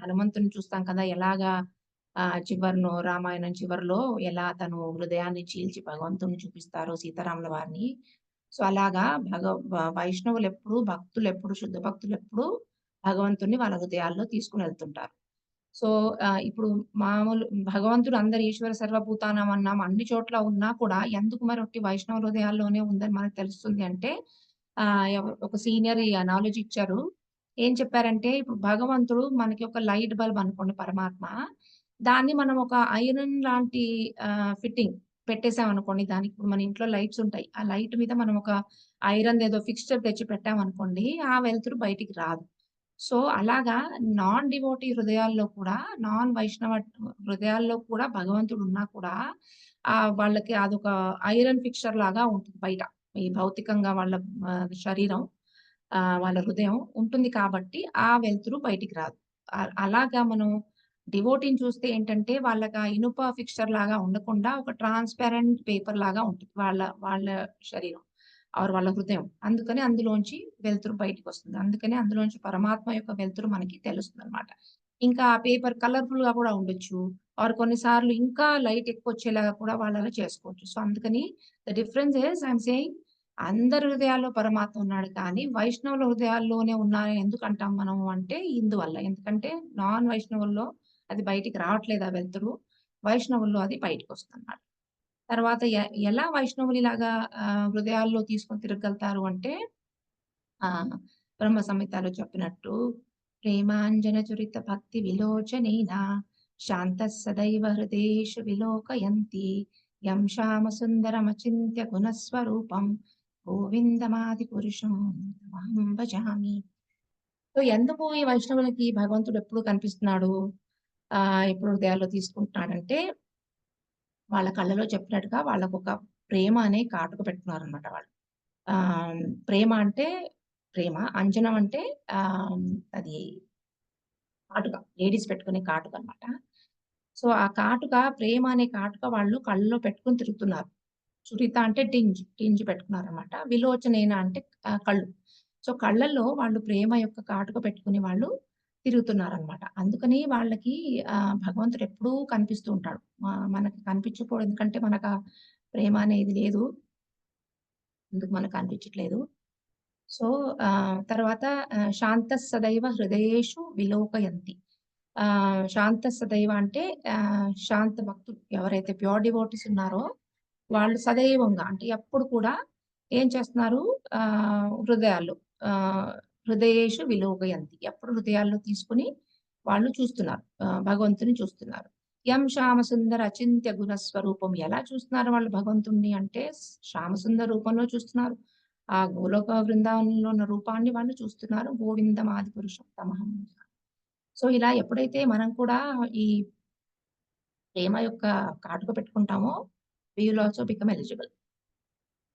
హనుమంతుని చూస్తాం కదా! ఎలాగా చివరలో రామాయణం చివరిలో ఎలా తను హృదయాన్ని చీల్చి భగవంతుడిని చూపిస్తారో సీతారాముల వారిని. సో అలాగా వైష్ణవులెప్పుడు, భక్తులెప్పుడు, శుద్ధ భక్తులెప్పుడు భగవంతుడిని వాళ్ళ హృదయాల్లో తీసుకొని వెళ్తుంటారు. సో ఇప్పుడు మామూలు భగవంతుడు అందరి ఈశ్వర సర్వభూతానాం అన్నాం. అన్ని చోట్ల ఉన్నా కూడా ఎందుకు మరి ఒట్టి వైష్ణవ హృదయాల్లోనే ఉందని మనకు తెలుస్తుంది అంటే ఒక సీనియర్ ఈ అనాలజీ ఇచ్చారు. ఏం చెప్పారంటే ఇప్పుడు భగవంతుడు మనకి ఒక లైట్ బల్బ్ అనుకోండి పరమాత్మ. దాన్ని మనం ఒక ఐరన్ లాంటి ఫిట్టింగ్ పెట్టేసామనుకోండి. దానికి ఇప్పుడు మన ఇంట్లో లైట్స్ ఉంటాయి. ఆ లైట్ మీద మనం ఒక ఐరన్‌దేదో ఫిక్స్చర్ తెచ్చి పెట్టామనుకోండి. ఆ వెలుతురు బయటికి రాదు. సో అలాగా నాన్ డివోటీ హృదయాల్లో కూడా, నాన్ వైష్ణవ హృదయాల్లో కూడా భగవంతుడు ఉన్నా కూడా వాళ్ళకి అదొక ఐరన్ ఫిక్స్చర్ లాగా ఉంటుంది బయట. ఈ భౌతికంగా వాళ్ళ శరీరం వాళ్ళ హృదయం ఉంటుంది కాబట్టి ఆ వెలుతురు బయటికి రాదు. అలాగా మనం డివోటీని చూస్తే ఏంటంటే వాళ్ళకి ఆ ఇనుప ఫిక్స్చర్ లాగా ఉండకుండా ఒక ట్రాన్స్‌పరెంట్ పేపర్ లాగా ఉంటుంది వాళ్ళ వాళ్ళ శరీరం. వాళ్ళ హృదయం. అందుకని అందులోంచి వెలుతురు బయటికొస్తుంది. అందుకని అందులోంచి పరమాత్మ యొక్క వెలుతురు మనకి తెలుస్తుందనమాట. ఇంకా ఆ పేపర్ కలర్‌ఫుల్‌గా కూడా ఉండొచ్చు. కొన్నిసార్లు ఇంకా లైట్ ఎక్కువొచ్చేలాగా కూడా వాళ్ళలా చేసుకోవచ్చు. సో, అందుకని the difference is I am saying అందరి హృదయాల్లో పరమాత్మ ఉన్నాడు కానీ, వైష్ణవుల హృదయాల్లోనే ఉన్నారని ఎందుకంటాం మనము అంటే ఇందువల్ల. ఎందుకంటే నాన్ వైష్ణవుల్లో అది బయటికి రావట్లేదు ఆ వెలుతురు. వైష్ణవుల్లో అది బయటికొస్తుందన్నమాట. తర్వాత ఎలా వైష్ణవులు ఇలాగా హృదయాల్లో తీసుకొని తిరగలుగుతారు అంటే బ్రహ్మ సంహితలో చెప్పినట్టు ప్రేమాంజన చురిత భక్తి విలోచనేన శాంతః సదైవ హృదేషు విలోకయంతి యం శ్యామ సుందరమచింత్య గుణస్వరూపం గోవిందమాది పురుషం తమహం భజామి. సో ఎందుకు ఈ వైష్ణవులకి భగవంతుడు ఎప్పుడు కనిపిస్తున్నాడు? ఎప్పుడు హృదయాల్లో తీసుకుంటున్నాడంటే వాళ్ళ కళ్ళలో చెప్పినట్టుగా వాళ్ళకొక ప్రేమ అనే కాటుక పెట్టుకున్నారనమాట వాళ్ళు. ప్రేమ అంటే ప్రేమ. అంజనం అంటే ఆహ్, అది కాటుక. లేడీస్ పెట్టుకునే కాటుకనమాట. సో, ఆ కాటుక ప్రేమ అనే కాటుక వాళ్ళు కళ్ళలో పెట్టుకొని తిరుగుతున్నారు. చురిత అంటే టింజ్ పెట్టుకున్నారనమాట. విలోచనేన అంటే కళ్ళు. సో, కళ్ళల్లో వాళ్ళు ప్రేమ యొక్క కాటుక పెట్టుకుని వాళ్ళు తిరుగుతున్నారనమాట. అందుకని వాళ్ళకి భగవంతుడు ఎప్పుడూ కనిపిస్తూ ఉంటాడు. మనకి కనిపించకపోవడం ఎందుకంటే మనకా ప్రేమ అనేది లేదు. అందుకు మనకు కనిపించట్లేదు. సో, తర్వాత శాంతః సదైవ హృదయేషు విలోకయంతి. శాంతః సదైవ అంటే శాంత భక్తులు ఎవరైతే ప్యూర్ డివోటీస్ ఉన్నారో వాళ్ళు సదైవంగా అంటే ఎప్పుడు కూడా ఏం చేస్తున్నారు హృదయాల్లో ఆహ్, హృదయేషు విలోకయంతి. ఎప్పుడు హృదయాల్లో తీసుకొని వాళ్ళు చూస్తున్నారు. భగవంతుని చూస్తున్నారు. యం శ్యామసుందర అచింత్య గుణస్వరూపం. ఎలా చూస్తున్నారు వాళ్ళు భగవంతుడిని అంటే శ్యామసుందర రూపంలో చూస్తున్నారు. ఆ గోలోక బృందావనంలో ఉన్న రూపాన్ని వాళ్ళు చూస్తున్నారు. గోవిందం ఆది పురుషం తమహం. సో, ఇలా ఎప్పుడైతే మనం కూడా ఈ ప్రేమ యొక్క కాటుక పెట్టుకుంటామో we will also become eligible.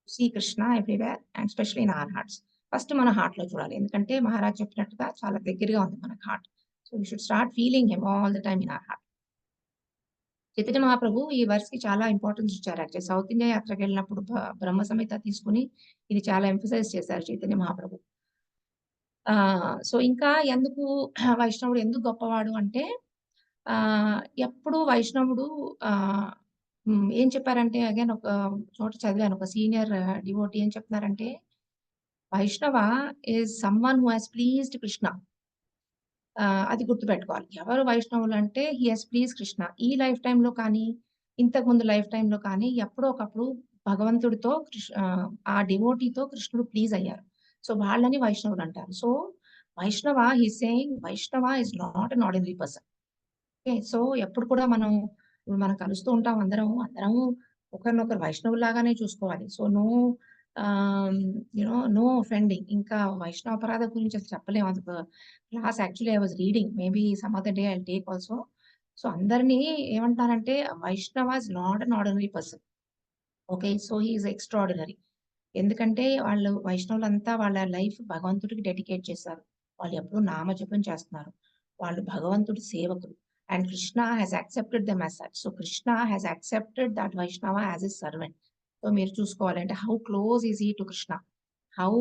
See Krishna everywhere and specially in our hearts. First మన హార్ట్‌లో చూడాలి. ఎందుకంటే మహారాజ్ చెప్పినట్టుగా చాలా దగ్గరగా ఉంది మనకు heart. So, we should start feeling him all the time in our heart. Chaitanya Mahaprabhu ఈ వర్స్‌కి చాలా ఇంపార్టెన్స్ ఇచ్చారు. యాక్చువల్లీ సౌత్ ఇండియా యాత్రకెళ్ళినప్పుడు బ్రహ్మ సంహిత తీసుకొని ఇది చాలా ఎంఫసైజ్ చేశారు చైతన్య మహాప్రభు. సో, ఇంకా ఎందుకు వైష్ణవుడు ఎందుకు గొప్పవాడు అంటే ఎప్పుడు వైష్ణవుడు ఆహ్, ఏం చెప్పారంటే అగైన్ ఒక చోట చదివాను. ఒక సీనియర్ డివోటీ ఏం చెప్తున్నారంటే, వైష్ణవ is someone who has pleased Krishna. అది గుర్తుపెట్టుకోవాలి. ఎవరు వైష్ణవులంటే హి హాస్ ప్లీజ్డ్ కృష్ణ. ఈ లైఫ్ టైమ్‌లో కానీ, ఇంతకుముందు లైఫ్ టైమ్‌లో కానీ ఎప్పుడో ఒకప్పుడు భగవంతుడితో ఆ డివోటీతో కృష్ణుడు ప్లీజ్ అయ్యారు. సో, వాళ్ళని వైష్ణవులంటారు. సో, వైష్ణవ హి ఈస్ సేయింగ్ వైష్ణవ is not an ordinary person. Okay. So, ఎప్పుడు కూడా మనం కలుస్తూ ఉంటాం అందరం. అందరం ఒకరినొకరు వైష్ణవుల్లాగానే చూసుకోవాలి. So, no offending. ఇంకా వైష్ణవాపరాధ గురించి అసలు చెప్పలేము. అది class actually I was reading. Maybe some other day I'll take also. So అందరినీ ఏమంటారంటే Vaishnava is not an ordinary person. Okay. So he is extraordinary. ఎందుకంటే వాళ్ళు వైష్ణవులంతా వాళ్ళ లైఫ్ భగవంతుడికి డెడికేట్ చేశారు. వాళ్ళు ఎప్పుడూ నామజపం చేస్తున్నారు. వాళ్ళు భగవంతుడి సేవకులు. And Krishna has accepted them as such. So Krishna has accepted that Vaishnava as his servant. So మీరు చూసుకోవాలంటే how close is he to Krishna. How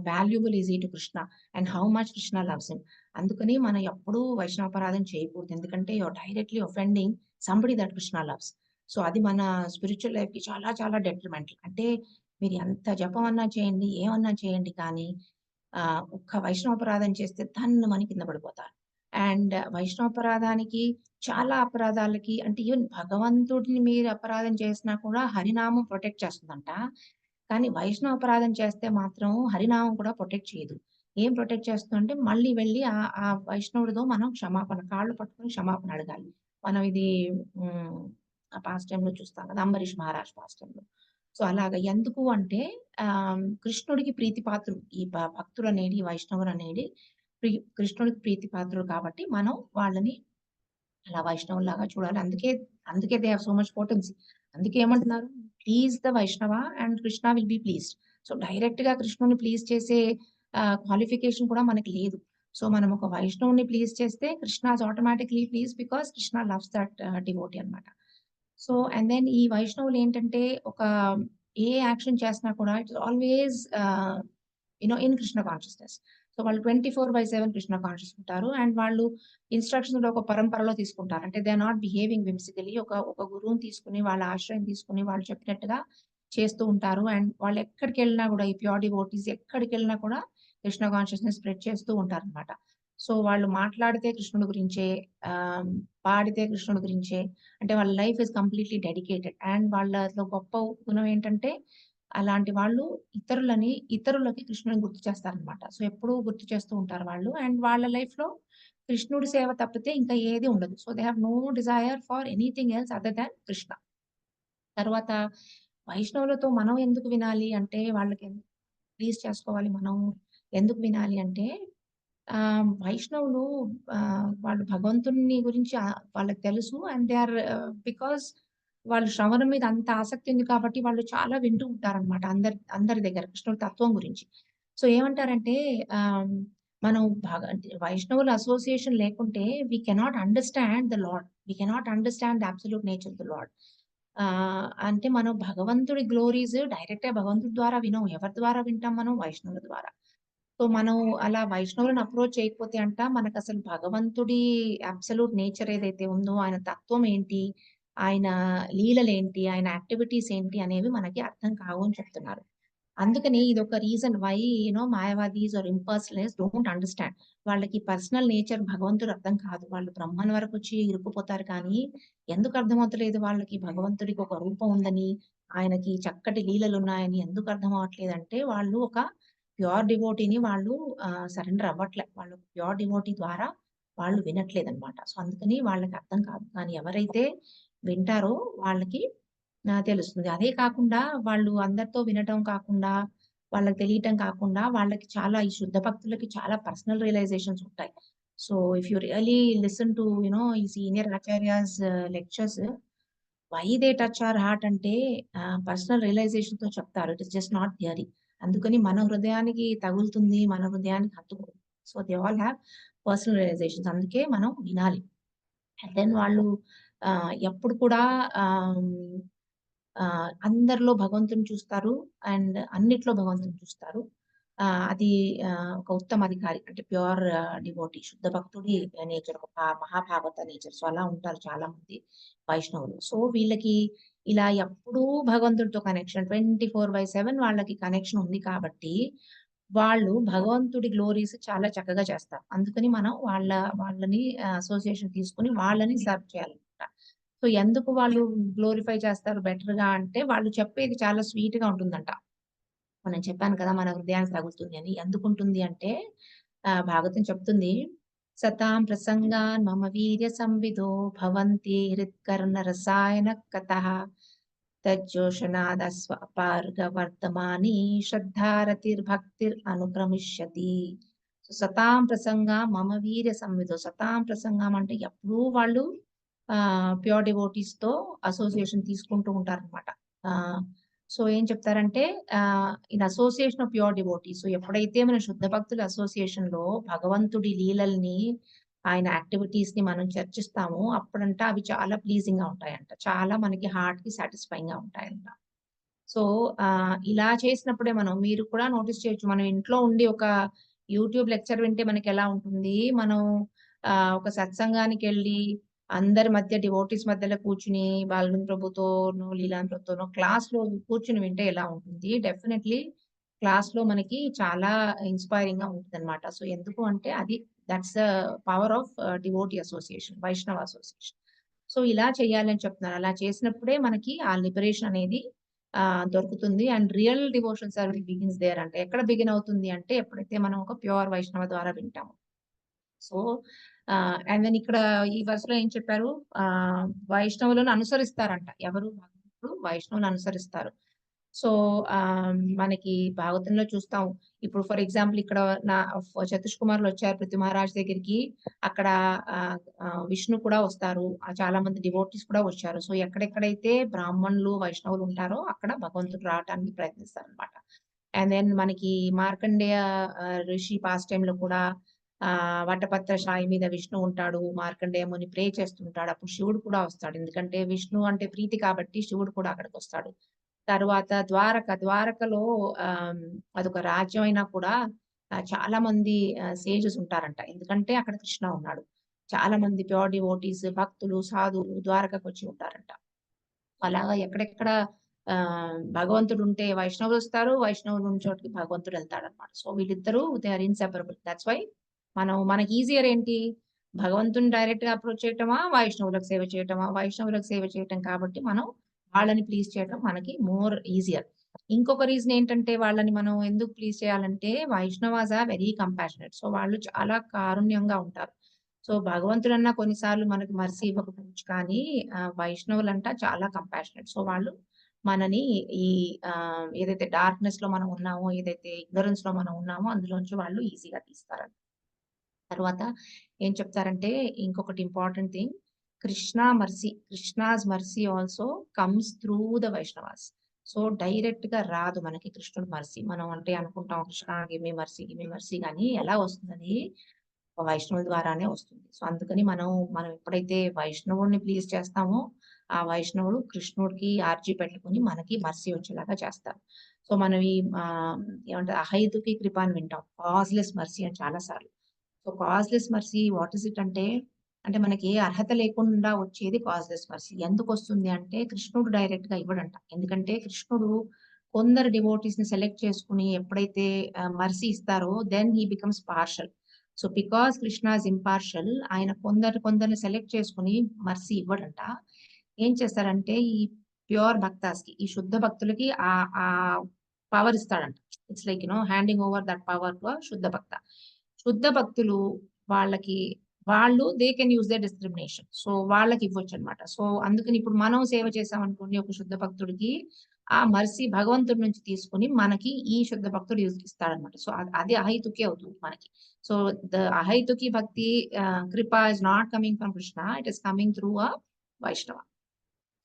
valuable is he to Krishna and how much Krishna loves him. అందుకని మనం ఎప్పుడూ వైష్ణవాపరాధం చేయకూడదు. ఎందుకంటే you are directly offending somebody that Krishna loves. So అది మన స్పిరిచ్యువల్ లైఫ్‌కి చాలా చాలా డెట్రిమెంటల్. అంటే మీరు ఎంత జపం అన్నా చేయండి, ఏమన్నా చేయండి కానీ ఒక్క వైష్ణవాపరాధం చేస్తే ధన్నుమని కింద పడిపోతారు. అండ్ వైష్ణవాపరాధానికి చాలా అపరాధాలకి అంటే ఈవెన్ భగవంతుడిని మీరు అపరాధం చేసినా కూడా హరినామం ప్రొటెక్ట్ చేస్తుందంట. కానీ వైష్ణవ అపరాధం చేస్తే మాత్రం హరినామం కూడా ప్రొటెక్ట్ చేయదు. ఏం ప్రొటెక్ట్ చేస్తుందంటే మళ్ళీ వెళ్లి ఆ వైష్ణవుడితో మనం క్షమాపణ కాళ్ళు పట్టుకొని క్షమాపణ అడగాలి. మనం ఇది హ్మ్. ఆ పాస్ట్ టైమ్‌లో చూస్తాం కదా! అంబరీష్ మహారాజ్ పాస్ట్ టైమ్‌లో. సో అలాగా ఎందుకు అంటే కృష్ణుడికి ప్రీతిపాత్రులు ఈ భక్తులనేది వైష్ణవులనేది కృష్ణుడికి ప్రీతిపాత్రులు కాబట్టి మనం వాళ్ళని అలా వైష్ణవుల్లాగా చూడాలి. అందుకే they have so much potency. అందుకే ఏమంటున్నారు? ప్లీజ్ ద వైష్ణవ and Krishna will be pleased. So డైరెక్ట్‌గా కృష్ణుడిని ప్లీజ్ చేసే క్వాలిఫికేషన్ కూడా మనకి లేదు. సో మనం ఒక వైష్ణవుడిని ప్లీజ్ చేస్తే Krishna is automatically please because Krishna loves that devotee అన్నమాట. సో అండ్ దెన్ ఈ వైష్ణవులు ఏంటంటే ఒక ఏ యాక్షన్ చేసినా కూడా it's always in Krishna consciousness. So వాళ్ళు 24/7 కృష్ణ కాన్షియస్ ఉంటారు. అండ్ వాళ్ళు ఇన్‌స్ట్రక్షన్స్ కూడా ఒక పరంపరలో తీసుకుంటారు. అంటే దే ఆర్ నాట్ బిహేవింగ్ విమ్సికల్లీ. ఒక గురువుని తీసుకొని వాళ్ళ ఆశ్రయం తీసుకొని వాళ్ళు చెప్పినట్టుగా చేస్తూ ఉంటారు. అండ్ వాళ్ళు ఎక్కడికెళ్ళినా కూడా ఈ ప్యూర్ డివోటీస్ ఎక్కడికెళ్ళినా కూడా కృష్ణ కాన్షియస్‌నెస్ స్ప్రెడ్ చేస్తూ ఉంటారన్నమాట. సో వాళ్ళు మాట్లాడితే కృష్ణుడి గురించే, ఆహ్, పాడితే కృష్ణుడి గురించే. అంటే వాళ్ళ life is completely dedicated. And వాళ్ళలో గొప్ప గుణం ఏంటంటే అలాంటి వాళ్ళు ఇతరులకి కృష్ణుడిని గుర్తు చేస్తారనమాట. సో ఎప్పుడూ గుర్తు చేస్తూ ఉంటారు వాళ్ళు. అండ్ వాళ్ళ లైఫ్‌లో కృష్ణుడి సేవ తప్పితే ఇంకా ఏది ఉండదు. So they have no desire for anything else other than Krishna. తర్వాత వైష్ణవులతో మనం ఎందుకు వినాలి అంటే వాళ్ళకి ప్లీజ్ చేసుకోవాలి మనం. ఎందుకు వినాలి అంటే వైష్ణవులు వాళ్ళు భగవంతుని గురించి వాళ్ళకి తెలుసు. అండ్ దే ఆర్ బికాజ్ వాళ్ళు శ్రవణం మీద అంత ఆసక్తి ఉంది కాబట్టి వాళ్ళు చాలా వింటూ ఉంటారనమాట అందరి దగ్గర కృష్ణుడి తత్వం గురించి. సో ఏమంటారంటే ఆహ్, మనం అంటే వైష్ణవుల అసోసియేషన్ లేకుంటే we cannot understand the lord. We cannot understand the absolute nature of the lord. అంటే మనం భగవంతుడి గ్లోరీస్ డైరెక్ట్‌గా భగవంతుడి ద్వారా వినం. ఎవరి ద్వారా వింటాం మనం? వైష్ణవుల ద్వారా. సో మనం అలా వైష్ణవులను అప్రోచ్ చేయకపోతే మనకసలు భగవంతుడి అబ్సల్యూట్ నేచర్ ఏదైతే ఉందో, ఆయన తత్వం ఏంటి, ఆయన లీలలేంటి, ఆయన యాక్టివిటీస్ ఏంటి అనేవి మనకి అర్థం కావు అని చెప్తున్నారు. అందుకని ఇదొక reason why Mayavadis are impersonalist don't understand. వాళ్ళకి పర్సనల్ నేచర్ భగవంతుడు అర్థం కాదు. వాళ్ళు బ్రహ్మం వరకొచ్చి ఇరుక్కుపోతారు కానీ, ఎందుకు అర్థమవుతలేదు వాళ్ళకి భగవంతుడికి ఒక రూపం ఉందని, ఆయనకి చక్కటి లీలలున్నాయని ఎందుకు అర్థం అవ్వట్లేదంటే, వాళ్ళు ఒక ప్యూర్ డివోటీని వాళ్ళు సరెండర్ అవ్వట్లే. వాళ్ళు ప్యూర్ డివోటీ ద్వారా వాళ్ళు వినట్లేదన్నమాట. సో అందుకని వాళ్ళకి అర్థం కాదు. కానీ ఎవరైతే వింటారో వాళ్ళకి తెలుస్తుంది. అదే కాకుండా వాళ్ళు అందరితో వినటం కాకుండా, వాళ్ళకి తెలియటం కాకుండా, వాళ్ళకి చాలా ఈ శుద్ధ భక్తులకి చాలా పర్సనల్ రియలైజేషన్స్ ఉంటాయి. So if you really listen to ఈ senior acharyas lectures why they touch our heart అంటే పర్సనల్ రియలైజేషన్‌తో చెప్తారు. It is just not theory. అందుకని మన హృదయానికి తగులుతుంది. మన హృదయానికి హత్తుకుంటుంది. So they all have personal realisations. అందుకే మనం వినాలి. అండ్ దెన్ వాళ్ళు ఎప్పుడు కూడా ఆహ్, అందరిలో భగవంతుడిని చూస్తారు. అండ్ అన్నిట్లో భగవంతుడిని చూస్తారు. అది ఒక ఉత్తమ అధికారి అంటే ప్యూర్ డివోటీ శుద్ధ భక్తుడి నేచర్ ఒక మహాభాగవత నేచర్. సో అలా ఉంటారు చాలా మంది వైష్ణవులు. సో వీళ్ళకి ఇలా ఎప్పుడూ భగవంతుడితో కనెక్షన్ 24/7 వాళ్ళకి కనెక్షన్ ఉంది కాబట్టి, వాళ్ళు భగవంతుడి గ్లోరీస్ చాలా చక్కగా చేస్తారు. అందుకని మనం వాళ్ళని అసోసియేషన్ తీసుకొని వాళ్ళని సర్వ్ చేయాలన్నమాట. సో ఎందుకు వాళ్ళు గ్లోరిఫై చేస్తారు బెటర్‌గా అంటే, వాళ్ళు చెప్పేది చాలా స్వీట్‌గా ఉంటుందంట. నేను చెప్పాను కదా! మన హృదయానికి తగులుతుంది అని. ఎందుకుంటుంది అంటే భాగవతం చెప్తుంది. సతాం ప్రసంగాన్ మమ వీర్య సంవిదో భవంతి హృత్కర్ణ రసాయన కతః తజ్జోషనాదస్వపార్గవర్తమాని శ్రద్ధారతిర్భక్తిర్ అనుక్రమిష్యతి. సో సతాం ప్రసంగా మమ వీర్య సంవిదో. సతాం ప్రసంగం అంటే ఎప్పుడూ వాళ్ళు ప్యూర్ డివోటీస్ తో అసోసియేషన్ తీసుకుంటూ ఉంటారన్నమాట. సో ఏం చెప్తారంటే in association of pure devotees. So ఎప్పుడైతే మన శుద్ధ భక్తుల అసోసియేషన్ లో భగవంతుడి లీలల్ని, ఆయన యాక్టివిటీస్ ని మనం చర్చిస్తాము, అప్పుడంట అవి చాలా ప్లీజింగ్ గా ఉంటాయంట, చాలా మనకి హార్ట్ కి సాటిస్ఫైయింగ్ గా ఉంటాయంట. సో ఇలా చేసినప్పుడే మీరు కూడా నోటీస్ చేయొచ్చు, మనం ఇంట్లో ఉండి ఒక యూట్యూబ్ లెక్చర్ వింటే మనకి ఎలా ఉంటుంది, మనం ఒక సత్సంగానికి వెళ్ళి అందరి మధ్య డివోటీస్ మధ్యలో కూర్చుని బాలగంధర్ ప్రభుతోనో లీలాన్ ప్రభుతోనో క్లాస్ లో కూర్చుని వింటే ఎలా ఉంటుంది, డెఫినెట్లీ క్లాస్ లో మనకి చాలా ఇన్స్పైరింగ్ గా ఉంటుంది అనమాట. సో ఎందుకు అంటే అది that's the power of devotee association, వైష్ణవ అసోసియేషన్. సో ఇలా చేయాలని చెప్తున్నారు. అలా చేసినప్పుడే మనకి ఆ లిబరేషన్ అనేది దొరుకుతుంది. And real devotion service begins there. అంటే ఎక్కడ బిగిన్ అవుతుంది అంటే ఎప్పుడైతే మనం ఒక ప్యూర్ వైష్ణవ ద్వారా వింటాము. సో అండ్ దెన్ ఇక్కడ ఈ వర్స్ లో ఏం చెప్పారు, వైష్ణవులను అనుసరిస్తారంట. ఎవరు? భగవంతుడు వైష్ణవులను అనుసరిస్తారు. సో మనకి భాగవతంలో చూస్తాం. ఇప్పుడు ఫర్ ఎగ్జాంపుల్ ఇక్కడ చతుష్ కుమార్లు వచ్చారు పృథ్వీ మహారాజ్ దగ్గరికి, అక్కడ విష్ణు కూడా వస్తారు, చాలా మంది డివోటీస్ కూడా వచ్చారు. సో ఎక్కడెక్కడైతే బ్రాహ్మణులు వైష్ణవులు ఉంటారో అక్కడ భగవంతుడు రావడానికి ప్రయత్నిస్తారు అనమాట. అండ్ దెన్ మనకి మార్కండేయ ఋషి పాస్ట్ టైమ్ లో కూడా వటపత్ర షాయి మీద విష్ణు ఉంటాడు, మార్కండేయ ముని ప్రే చేస్తుంటాడు, అప్పుడు శివుడు కూడా వస్తాడు. ఎందుకంటే విష్ణు అంటే ప్రీతి కాబట్టి శివుడు కూడా అక్కడికి వస్తాడు. తర్వాత ద్వారకలో అదొక రాజ్యం అయినా కూడా చాలా మంది సేజెస్ ఉంటారంట, ఎందుకంటే అక్కడ కృష్ణ ఉన్నాడు. చాలా మంది ప్యూర్ డివోటీస్, భక్తులు, సాధువులు ద్వారకకు వచ్చి ఉంటారంట. అలాగా ఎక్కడెక్కడ భగవంతుడు ఉంటే వైష్ణవులు వస్తారు, వైష్ణవులు ఉన్న చోటికి భగవంతుడు వెళ్తాడు అనమాట. సో వీళ్ళిద్దరూ they are inseparable. That's why మనకి ఈజియర్ ఏంటి, భగవంతుని డైరెక్ట్ గా అప్రోచ్ చేయటమా, వైష్ణవులకు సేవ చేయటమా? వైష్ణవులకు సేవ చేయటం కాబట్టి మనం వాళ్ళని ప్లీజ్ చేయడం మనకి మోర్ ఈజియర్. ఇంకొక రీజన్ ఏంటంటే వాళ్ళని మనం ఎందుకు ప్లీజ్ చేయాలంటే Vaishnavas are very compassionate. So వాళ్ళు చాలా కారుణ్యంగా ఉంటారు. సో భగవంతుడన్నా కొన్నిసార్లు మనకి మర్సీ ఇవ్వకపోవచ్చు, కానీ వైష్ణవులంట చాలా కంపాషనేట్. సో వాళ్ళు మనని ఈ ఏదైతే డార్క్నెస్ లో మనం ఉన్నామో, ఏదైతే ఇగ్నరెన్స్ లో మనం ఉన్నామో అందులోంచి వాళ్ళు ఈజీగా తీస్తారంట. తర్వాత ఏం చెప్తారంటే ఇంకొకటి important thing, Krishna's mercy also comes through the Vaishnavas. So direct గా రాదు మనకి కృష్ణుడు మర్సీ. మనం అంటే అనుకుంటాం కృష్ణ గివ్ మీ మర్సీ, కానీ ఎలా వస్తుంది, వైష్ణవుల ద్వారానే వస్తుంది. సో అందుకని మనం ఎప్పుడైతే వైష్ణవుడిని ప్లీజ్ చేస్తామో ఆ వైష్ణవుడు కృష్ణుడికి ఆర్జీ పెట్టుకుని మనకి మర్సీ వచ్చేలాగా చేస్తారు. సో మనం ఈ ఏమంటారు అహైతుకి కృప అని వింటాం, కాజ్లెస్ మర్సీ అని చాలా సార్లు. So causeless mercy what is it అంటే మనకి ఏ అర్హత లేకుండా వచ్చేది కాజ్లెస్ మర్సీ. ఎందుకు వస్తుంది అంటే కృష్ణుడు డైరెక్ట్ గా ఇవ్వడంట. ఎందుకంటే కృష్ణుడు కొందరు డివోటీస్ ని సెలెక్ట్ చేసుకుని ఎప్పుడైతే మర్సీ ఇస్తారో then he becomes partial. So because Krishna is impartial, ఆయన కొందరిని సెలెక్ట్ చేసుకుని మర్సీ ఇవ్వడంట. ఏం చేస్తారంటే ఈ ప్యూర్ భక్తాస్ కి, ఈ శుద్ధ భక్తులకి ఆ పవర్ ఇస్తాడంట. It's like handing over that power to shuddha bhakta. శుద్ధ భక్తులు వాళ్ళు they can use the discrimination. So వాళ్ళకి ఇవ్వచ్చు అనమాట. సో అందుకని ఇప్పుడు మనం సేవ చేసాం అనుకోండి ఒక శుద్ధ భక్తుడికి, ఆ మర్సీ భగవంతుడి నుంచి తీసుకుని మనకి ఈ శుద్ధ భక్తుడు ఇస్తాడనమాట. సో అది అహైతుకి అవుతుంది మనకి. So the ahaituki bhakti kripa is not coming from Krishna, it is coming through a Vaishnava.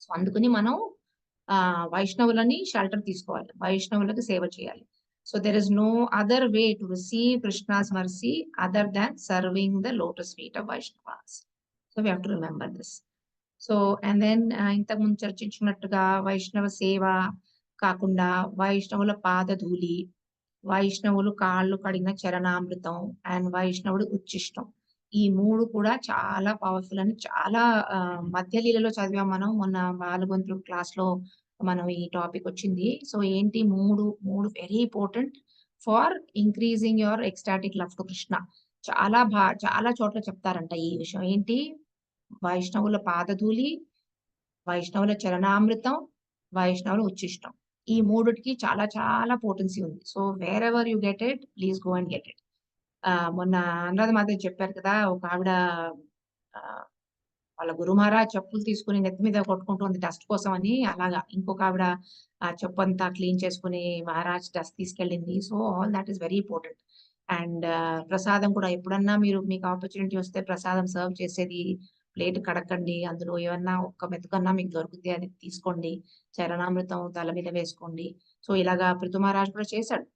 So అందుకని మనం వైష్ణవులని షెల్టర్ తీసుకోవాలి, వైష్ణవులకు సేవ చేయాలి. So there is no other way to receive Krishna's mercy other than serving the lotus feet of Vaishnavas. So we have to remember this. So and then ఇంతకు ముందు చర్చించుకున్నట్టుగా వైష్ణవ సేవ కాకుండా వైష్ణవుల పాదధూళి, వైష్ణవులు కాళ్ళు కడిగిన చరణామృతం అండ్ వైష్ణవుడు ఉచ్చిష్టం, ఈ మూడు కూడా చాలా పవర్ఫుల్ అని చాలా మధ్యలీలలో చదివాం మనం మొన్న బాలగంధర్ క్లాస్ లో మనం ఈ టాపిక్ వచ్చింది. సో ఏంటి మూడు very important far increasing your ecstatic love to Krishna. చాలా చోట్ల చెప్తారంట ఈ విషయం. ఏంటి? వైష్ణవుల పాదధూళి, వైష్ణవుల చరణామృతం, వైష్ణవుల ఉచ్చిష్టం, ఈ మూడిటికి చాలా చాలా పోటెన్సీ ఉంది. So where ever you get it please go and get it. మొన్న అనురాధ మాధవ్ చెప్పారు కదా, ఒక ఆవిడ వాళ్ళ గురు మహారాజ్ చెప్పులు తీసుకుని నెత్తి మీద కొట్టుకుంటుంది డస్ట్ కోసం అని, అలాగా ఇంకొక ఆవిడ ఆ చెప్పు అంతా క్లీన్ చేసుకుని మహారాజ్ డస్ట్ తీసుకెళ్ళింది. So all that is very important. And ప్రసాదం కూడా ఎప్పుడన్నా మీకు ఆపర్చునిటీ వస్తే ప్రసాదం సర్వ్ చేసేది ప్లేట్ కడకండి, అందులో ఏమన్నా ఒక్క మెతుకన్నా మీకు దొరికితే అది తీసుకోండి, చరణామృతం తల మీద వేసుకోండి. సో ఇలాగా పృథు మహారాజ్ కూడా చేశాడు.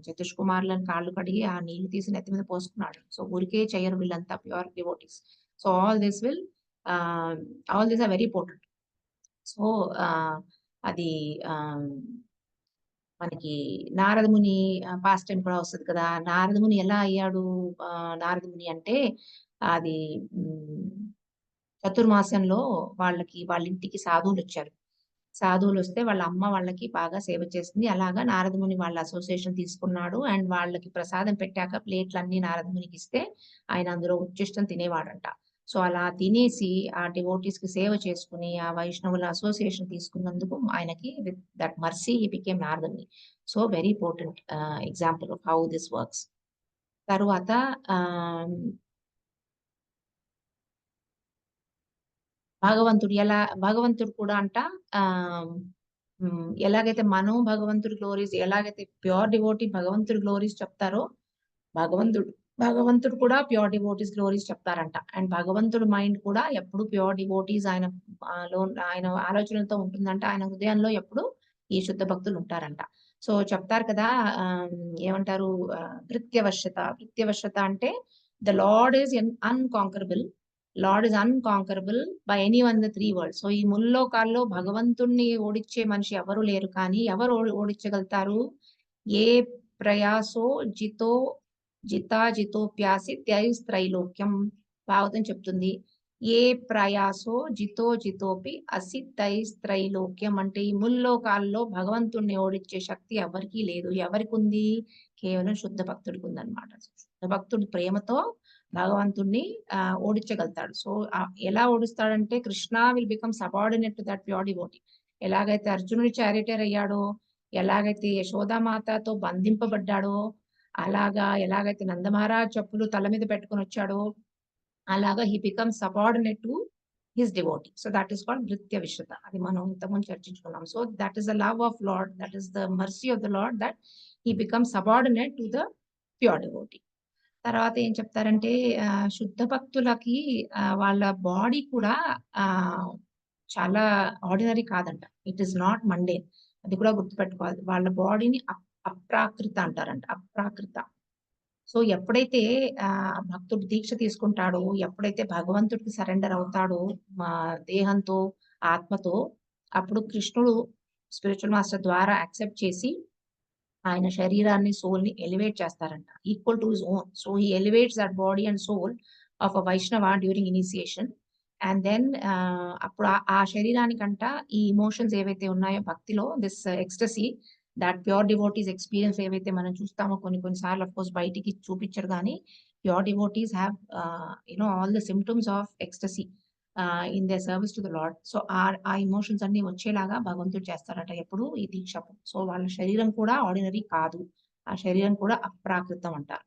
చతుష్ కుమార్లను కాళ్ళు కడిగి ఆ నీళ్లు తీసి నెత్తి మీద పోసుకున్నాడు. సో ఊరికే చెయ్యరు వీళ్ళంతా pure devotees. So all this are very important. So అది మనకి నారద ముని పాస్ట్ టైం కూడా వస్తుంది కదా. నారద ముని ఎలా అయ్యాడు? నారద ముని అంటే అది చతుర్మాసంలో వాళ్ళ ఇంటికి సాధువులు వచ్చారు. సాధువులు వస్తే వాళ్ళ అమ్మ వాళ్ళకి బాగా సేవ చేసింది. అలాగా నారద ముని వాళ్ళ అసోసియేషన్ తీసుకున్నాడు. అండ్ వాళ్ళకి ప్రసాదం పెట్టాక ప్లేట్లన్నీ నారద మునికి ఇస్తే ఆయన అందులో ఉచ్చిష్టం తినేవాడంట. సో అలా తినేసి ఆ డివోటీస్ కి సేవ చేసుకుని ఆ వైష్ణవుల అసోసియేషన్ తీసుకున్నందుకు ఆయనకి with that mercy he became Narada Muni. So very important example of how this works. తరువాత భగవంతుడు కూడా అంట ఎలాగైతే మనం భగవంతుడి గ్లోరీస్, ఎలాగైతే ప్యూర్ డివోటీ భగవంతుడి గ్లోరీస్ చెప్తారో భగవంతుడు కూడా ప్యూర్ డివోటీస్ గ్లోరీస్ చెప్తారంట. అండ్ భగవంతుడి మైండ్ కూడా ఎప్పుడు ప్యూర్ డివోటీస్ ఆయన ఆలోచనలతో ఉంటుందంట. ఆయన హృదయంలో ఎప్పుడు ఈ శుద్ధ భక్తులు ఉంటారంట. సో చెప్తారు కదా, ఏమంటారు, భృత్యవశ్యత అంటే the lord is unconquerable. Lord is unconquerable by any one the 3 world's. So ఈ ముల్లోకాల్లో భగవంతుణ్ణి ఓడించే మనిషి ఎవరు లేరు. కానీ ఎవరు ఓడించగలుగుతారు? ఏ ప్రయాసో జితోప్యాసి త్రైలోక్యం. భాగవతం చెప్తుంది, ఏ ప్రయాసో జితోపి అసి త్రైలోక్యం. అంటే ఈ ముల్లోకాల్లో భగవంతుణ్ణి ఓడించే శక్తి ఎవరికీ లేదు. ఎవరికి ఉంది? కేవలం శుద్ధ భక్తుడికి ఉందన్నమాట. శుద్ధ భక్తుడి ప్రేమతో భగవంతుణ్ణి ఓడించగలుగుతాడు. సో ఎలా ఓడిస్తాడంటే Krishna will become subordinate to that pure devotee. ఎలాగైతే అర్జునుడి చారిటర్ అయ్యాడో, ఎలాగైతే యశోదామాతతో బంధింపబడ్డాడో, ఎలాగైతే నందమహారాజ్ చెప్పులు తల మీద పెట్టుకుని వచ్చాడో, అలాగా he become subordinate to his devotee. So that is called bhritya vishvata. అది మనం ఇంతకుముందు చర్చించుకున్నాం. So that is the love of lord, that is the mercy of the lord, that he become subordinate to the pure devotee. తర్వాత ఏం చెప్తారంటే శుద్ధ భక్తులకి వాళ్ళ బాడీ కూడా చాలా ఆర్డినరీ కాదంట. It is not mundane. అది కూడా గుర్తుపెట్టుకోవాలి. వాళ్ళ బాడీని అప్రాకృత అంటారంట. అప్రాకృత. సో ఎప్పుడైతే భక్తుడు దీక్ష తీసుకుంటాడో, ఎప్పుడైతే భగవంతుడికి సరెండర్ అవుతాడో దేహంతో, ఆత్మతో, అప్పుడు కృష్ణుడు స్పిరిచువల్ మాస్టర్ ద్వారా యాక్సెప్ట్ చేసి ఆయన శరీరాన్ని, సోల్ ని ఎలివేట్ చేస్తారంట, equal to his own. So he elevates that body and soul of a Vaishnava during initiation. And then అప్పుడు ఆ శరీరానికంట ఈ ఇమోషన్స్ ఏవైతే ఉన్నాయో భక్తిలో, this ecstasy, that pure devotees experience ఏవైతే మనం చూస్తామో కొన్నిసార్లు అఫ్ కోర్స్ బయటికి చూపించరు, కానీ pure devotees have all the symptoms of ecstasy in the service to the lord. So ఆ ఇమోషన్స్ అన్ని వచ్చేలాగా భగవంతుడు చేస్తారట ఎప్పుడు ఈ దీక్ష. సో వాళ్ళ శరీరం కూడా ఆర్డినరీ కాదు, ఆ శరీరం కూడా అప్రాకృతం అంటారు.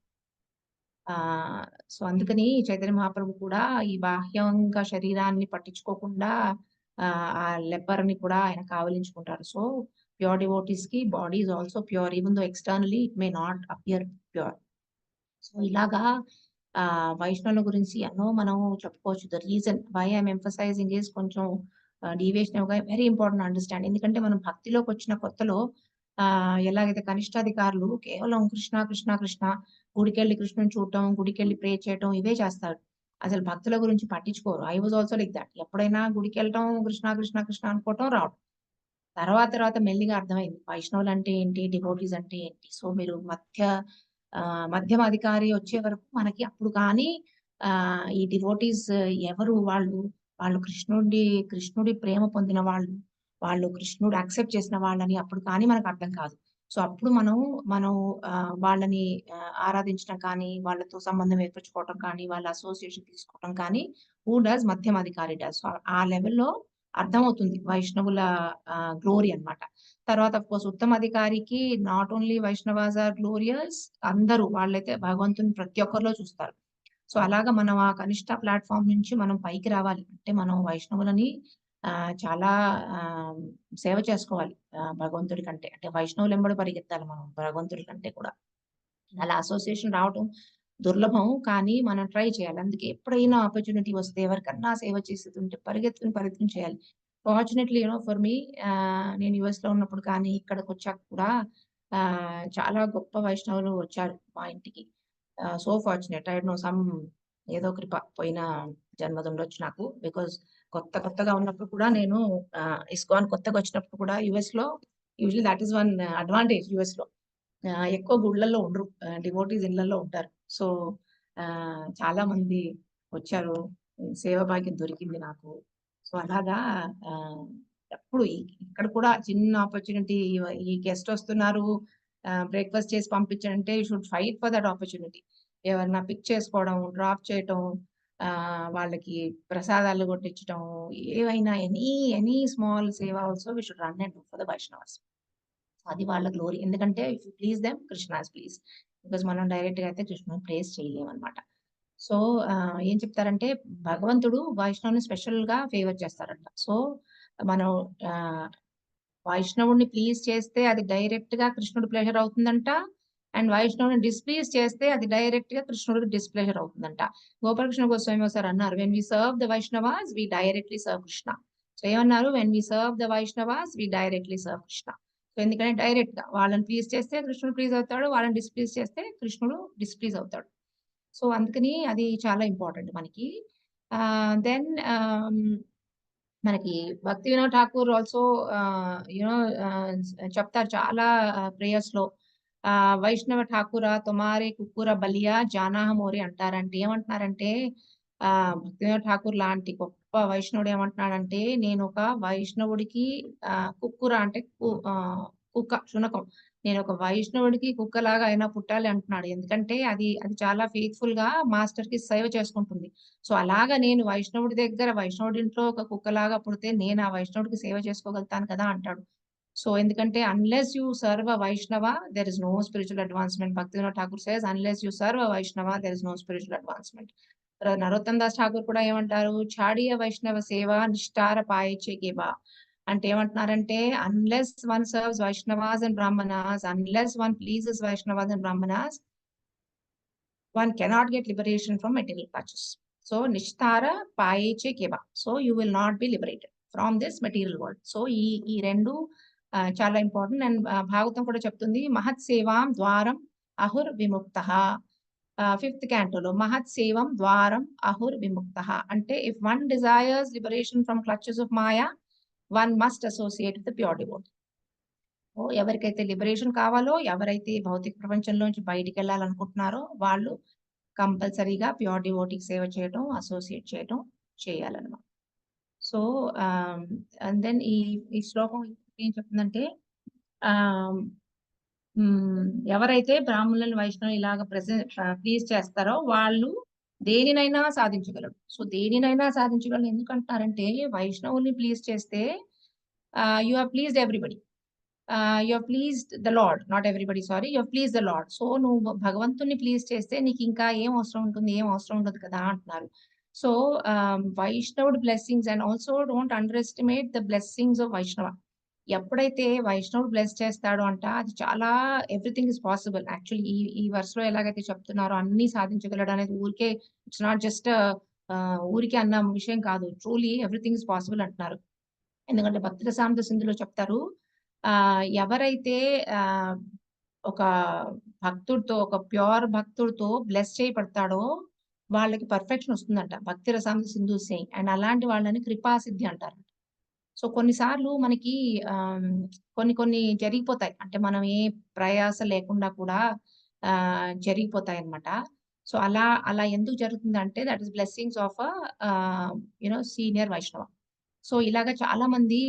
సో అందుకని చైతన్య మహాప్రభు కూడా ఈ బాహ్యంగా శరీరాన్ని పట్టించుకోకుండా ఆ లెపర్ని కూడా ఆయన కావలించుకుంటారు. సో ప్యూర్ డివోటీస్ కి body is also pure, even though externally it may not appear pure. So ఇలాగా వైష్ణవుల గురించి ఎన్నో మనం చెప్పుకోవచ్చు. The reason why I'm emphasizing is కొంచెం డీవియేషన్ వెరీ ఇంపార్టెంట్ అండర్స్టాండ్. ఎందుకంటే మనం భక్తిలోకి వచ్చిన కొత్తలో ఎలాగైతే కనిష్టాధికారులు కేవలం కృష్ణ కృష్ణ కృష్ణ, గుడికెళ్ళి కృష్ణుని చూడటం, గుడికెళ్ళి ప్రే చేయటం ఇవే చేస్తారు. అసలు భక్తుల గురించి పట్టించుకోరు. I was also like that. ఎప్పుడైనా గుడికి వెళ్ళటం, కృష్ణ కృష్ణ కృష్ణ అనుకోవటం, రావడం. తర్వాత మెల్లిగా అర్థమైంది వైష్ణవులు అంటే ఏంటి, డివోటీస్ అంటే ఏంటి. సో మీరు మధ్యమ అధికారి వచ్చే వరకు మనకి అప్పుడు కానీ ఈ డివోటీస్ ఎవరు, వాళ్ళు కృష్ణుడి ప్రేమ పొందిన వాళ్ళు కృష్ణుడు యాక్సెప్ట్ చేసిన వాళ్ళని అప్పుడు కానీ మనకు అర్థం కాదు. సో అప్పుడు మనం వాళ్ళని ఆరాధించడం కానీ, వాళ్ళతో సంబంధం ఏర్పరచుకోవటం కానీ, వాళ్ళ అసోసియేషన్ తీసుకోవటం కానీ హూ డస్ మధ్యమ అధికారి డస్. సో ఆ లెవెల్లో అర్థమవుతుంది వైష్ణవుల గ్లోరీ అన్నమాట. తర్వాత అఫ్ కోర్స్ ఉత్తమ అధికారికి not only Vaishnavas are glorious, అందరూ వాళ్ళైతే భగవంతుని ప్రతి ఒక్కరిలో చూస్తారు. సో అలాగా మనం ఆ కనిష్ట ప్లాట్ఫామ్ నుంచి మనం పైకి రావాలి అంటే మనం వైష్ణవులని చాలా సేవ చేసుకోవాలి భగవంతుడి కంటే అంటే వైష్ణవులు ఎంబడి పరిగెత్తాలి మనం భగవంతుడి కంటే కూడా అలా అసోసియేషన్ రావటం దుర్లభం కానీ మనం ట్రై చేయాలి అందుకే ఎప్పుడైనా ఆపర్చునిటీ వస్తే ఎవరికన్నా సేవ చేస్తుంటే పరిగెత్తుని చేయాలి ఫార్చునేట్లీ ఫర్ మీ నేను యుఎస్ లో ఉన్నప్పుడు కానీ ఇక్కడికి వచ్చాక కూడా చాలా గొప్ప వైష్ణవులు వచ్చారు మా ఇంటికి so fortunate I know some ఏదో కృప పోయిన జన్మది ఉండొచ్చు నాకు బికాస్ కొత్తగా ఉన్నప్పుడు కూడా నేను ఇస్కాన్ కొత్తగా వచ్చినప్పుడు కూడా యుఎస్ లో usually that is one advantage US లో ఎక్కువ గుళ్ళల్లో ఉండరు డివోటీస్ ఇళ్లలో ఉంటారు సో చాలా మంది వచ్చారు సేవ భాగ్యం దొరికింది నాకు సో అలాగా ఎప్పుడు ఇక్కడ కూడా చిన్న ఆపర్చునిటీ ఈ గెస్ట్ వస్తున్నారు బ్రేక్ఫాస్ట్ చేసి పంపించాలంటే you should fight for that opportunity ఎవరన్నా పిక్ చేసుకోవడం డ్రాప్ చేయటం వాళ్ళకి ప్రసాదాలు కొట్టించడం ఏవైనా any small seva also we should run and do for the Vaishnavas అది వాళ్ళ గ్లోరీ ఎందుకంటే if you please them Krishna's please because మనం డైరెక్ట్ గా అయితే కృష్ణుని ప్లేస్ చేయలేము అనమాట సో ఏం చెప్తారంటే భగవంతుడు వైష్ణవుని స్పెషల్ గా ఫేవర్ చేస్తారంట సో మనం వైష్ణవుడిని ప్లీజ్ చేస్తే అది డైరెక్ట్ గా కృష్ణుడు ప్లెజర్ అవుతుందంట అండ్ వైష్ణవుని డిస్ప్లీజ్ చేస్తే అది డైరెక్ట్ గా కృష్ణుడికి డిస్ప్లెజర్ అవుతుందంట గోపాలకృష్ణ గోస్వామి ఒకసారి అన్నారు when we serve the Vaishnavas we directly serve Krishna so ఏమన్నారు when we serve the Vaishnavas we directly serve Krishna so ఎందుకంటే డైరెక్ట్ గా వాళ్ళని ప్లీజ్ చేస్తే కృష్ణుడు ప్లీజ్ అవుతాడు వాళ్ళని డిస్ప్లీజ్ చేస్తే కృష్ణుడు డిస్ప్లీజ్ అవుతాడు సో అందుకని అది చాలా ఇంపార్టెంట్ మనకి దెన్ మనకి భక్తి వినోద్ ఠాకూర్ ఆల్సో యునో చెప్తారు చాలా ప్రేయర్స్ లో వైష్ణవ ఠాకూర తుమారే కుక్కుర బలియా జానాహ మోరి అంటారంటే ఏమంటున్నారంటే భక్తి వినోద్ ఠాకూర్ లాంటి గొప్ప వైష్ణవుడు ఏమంటున్నాడంటే నేను ఒక వైష్ణవుడికి కుక్కుర అంటే కుక్క శునకం నేను ఒక వైష్ణవుడికి కుక్కలాగా అయినా పుట్టాలి అంటున్నాడు ఎందుకంటే అది చాలా ఫెయిత్ఫుల్ గా మాస్టర్ కి సేవ చేసుకుంటుంది సో అలాగా నేను వైష్ణవుడి దగ్గర వైష్ణవుడి ఇంట్లో ఒక కుక్కలాగా పుడితే నేను ఆ వైష్ణవుడికి సేవ చేసుకోగలుగుతాను కదా అంటాడు సో ఎందుకంటే unless you serve Vaishnava there is no spiritual advancement Bhakti Vinod Thakur says unless you serve Vaishnava there is no spiritual advancement Narottam Das Thakur కూడా ఏమంటారు ఛాడియ వైష్ణవ సేవ నిష్ఠార పాయచే కేబా అంటే ఏమంటున్నారంటే unless one serves Vaishnavas and Brahmanas unless one pleases Vaishnavas and Brahmanas one cannot get liberation from material clutches. So nishtara payeche keva. So you will not be liberated from this material world. So ఈ రెండు చాలా important and Bhagavatam కూడా చెప్తుంది మహత్ సేవాం ద్వారం అహుర్ విముక్త fifth క్యాంటోలో మహత్ సేవం ద్వారం అహుర్ విముక్త అంటే if one desires liberation from clutches of Maya one must associate with pure devotee ఎవరికైతే లిబరేషన్ కావాలో ఎవరైతే భౌతిక ప్రపంచంలోంచి బయటికి వెళ్ళాలనుకుంటున్నారో వాళ్ళు కంపల్సరీగా ప్యూర్ డివోటీకి సేవ చేయడం అసోసియేట్ చేయడం చేయాలన్నమాట సో అండ్ దెన్ ఈ శ్లోకం ఏం చెప్తుందంటే ఎవరైతే బ్రాహ్మణులను వైష్ణవులు ఇలాగ ప్లీజ్ చేస్తారో వాళ్ళు దేనినైనా సాధించగలరు సో దేనినైనా సాధించగలరు ఎందుకంటున్నారంటే వైష్ణవుల్ని ప్లీజ్ చేస్తే you are pleased everybody you are pleased the lord not everybody sorry you are please the lord so నువ్వు భగవంతుని ప్లీజ్ చేస్తే నీకు ఇంకా ఏం అవసరం ఉంటుంది ఏం అవసరం ఉండదు కదా అంటున్నారు so Vaishnava blessings and also don't underestimate the blessings of Vaishnava ఎప్పుడైతే వైష్ణవుడు బ్లెస్ చేస్తాడో అంట అది చాలా ఎవ్రీథింగ్ ఇస్ పాసిబుల్ యాక్చువల్లీ ఈ వర్స్లో ఎలాగైతే చెప్తున్నారో అన్ని సాధించగలడు అనేది ఊరికే ఇట్స్ నాట్ జస్ట్ ఊరికే అన్న విషయం కాదు ట్రూలీ ఎవ్రీథింగ్ ఇస్ పాసిబుల్ అంటున్నారు ఎందుకంటే భక్తి రసామృత సింధులో చెప్తారు ఎవరైతే ఒక భక్తుడితో ఒక ప్యూర్ భక్తుడితో బ్లెస్ చేయబడతాడో వాళ్ళకి పర్ఫెక్షన్ వస్తుందంట భక్తి రసామృత సింధు సేయింగ్ అండ్ అలాంటి వాళ్ళని కృపాసిద్ధి అంటారు సో కొన్నిసార్లు మనకి కొన్ని జరిగిపోతాయి అంటే మనం ఏ ప్రయాస లేకుండా కూడా జరిగిపోతాయి అన్నమాట సో అలా ఎందుకు జరుగుతుందంటే that is blessings of senior వైష్ణవ సో ఇలాగా చాలా మంది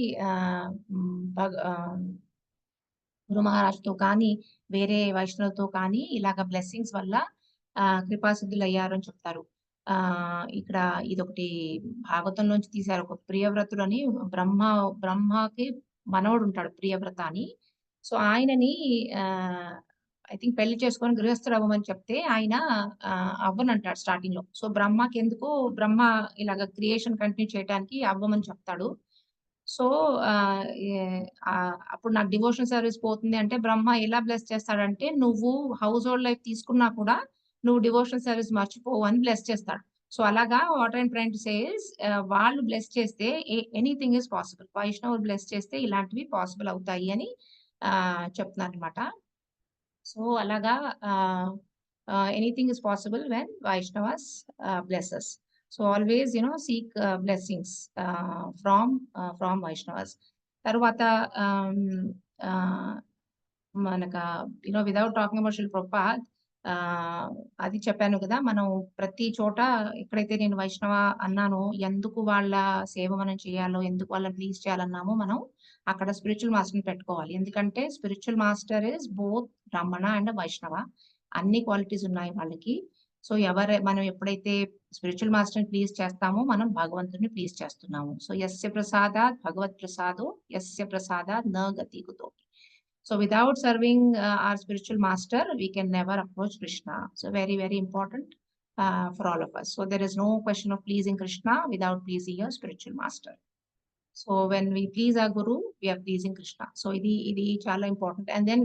గురు మహారాజ్తో కానీ వేరే వైష్ణవులతో కానీ ఇలాగ బ్లెస్సింగ్స్ వల్ల కృపాసిద్ధులు అయ్యారు అని చెప్తారు ఇక్కడ ఇదొకటి భాగవతంలోంచి తీశారు ఒక ప్రియవ్రతుడు అని బ్రహ్మకి మనవడు ఉంటాడు ప్రియవ్రత అని సో ఆయనని ఐ థింక్ పెళ్లి చేసుకొని గృహస్థుడు అవ్వమని చెప్తే ఆయన అవ్వనంటాడు స్టార్టింగ్ లో. సో బ్రహ్మకి ఎందుకు, బ్రహ్మ ఇలాగ క్రియేషన్ కంటిన్యూ చేయడానికి అవ్వమని చెప్తాడు. సో అప్పుడు నాకు డివోషనల్ సర్వీస్ పోతుంది అంటే బ్రహ్మ ఎలా బ్లెస్ చేస్తాడంటే, నువ్వు హౌస్ హోల్డ్ లైఫ్ తీసుకున్నా కూడా నువ్వు డివోషనల్ సర్వీస్ మర్చిపోవు అని బ్లెస్ చేస్తాడు. సో అలాగా what I'm train to say is, వాళ్ళు బ్లెస్ చేస్తే ఎనీథింగ్ ఇస్ పాసిబుల్. వైష్ణవులు బ్లెస్ చేస్తే ఇలాంటివి పాసిబుల్ అవుతాయి అని చెప్తున్నారు అనమాట. సో అలాగా anything is possible when Vaishnavas bless us. So always seek blessings from Vaishnavas. తర్వాత మనకు without talking about Srila Prabhupad, అది చెప్పాను కదా, మనం ప్రతి చోట ఎక్కడైతే నేను వైష్ణవ అన్నానో, ఎందుకు వాళ్ళ సేవ మనం చేయాలో, ఎందుకు వాళ్ళని ప్లీజ్ చేయాలన్నామో మనం అక్కడ స్పిరిచువల్ మాస్టర్ని పెట్టుకోవాలి. ఎందుకంటే స్పిరిచువల్ మాస్టర్ ఇస్ బోత్ బ్రాహ్మణ అండ్ వైష్ణవ. అన్ని క్వాలిటీస్ ఉన్నాయి వాళ్ళకి. సో మనం ఎప్పుడైతే స్పిరిచువల్ మాస్టర్ని ప్లీజ్ చేస్తామో మనం భగవంతుని ప్లీజ్ చేస్తున్నాము. సో యస్య ప్రసాదాత్ భగవత్ ప్రసాదో యస్య ప్రసాదాత్ న గతి కుతోపి. So without serving our spiritual master, we can never approach Krishna. So very, very important for all of us. So there is no question of pleasing Krishna without pleasing your spiritual master. So when we please our guru, we are pleasing Krishna. So ఇది చాలా important. And then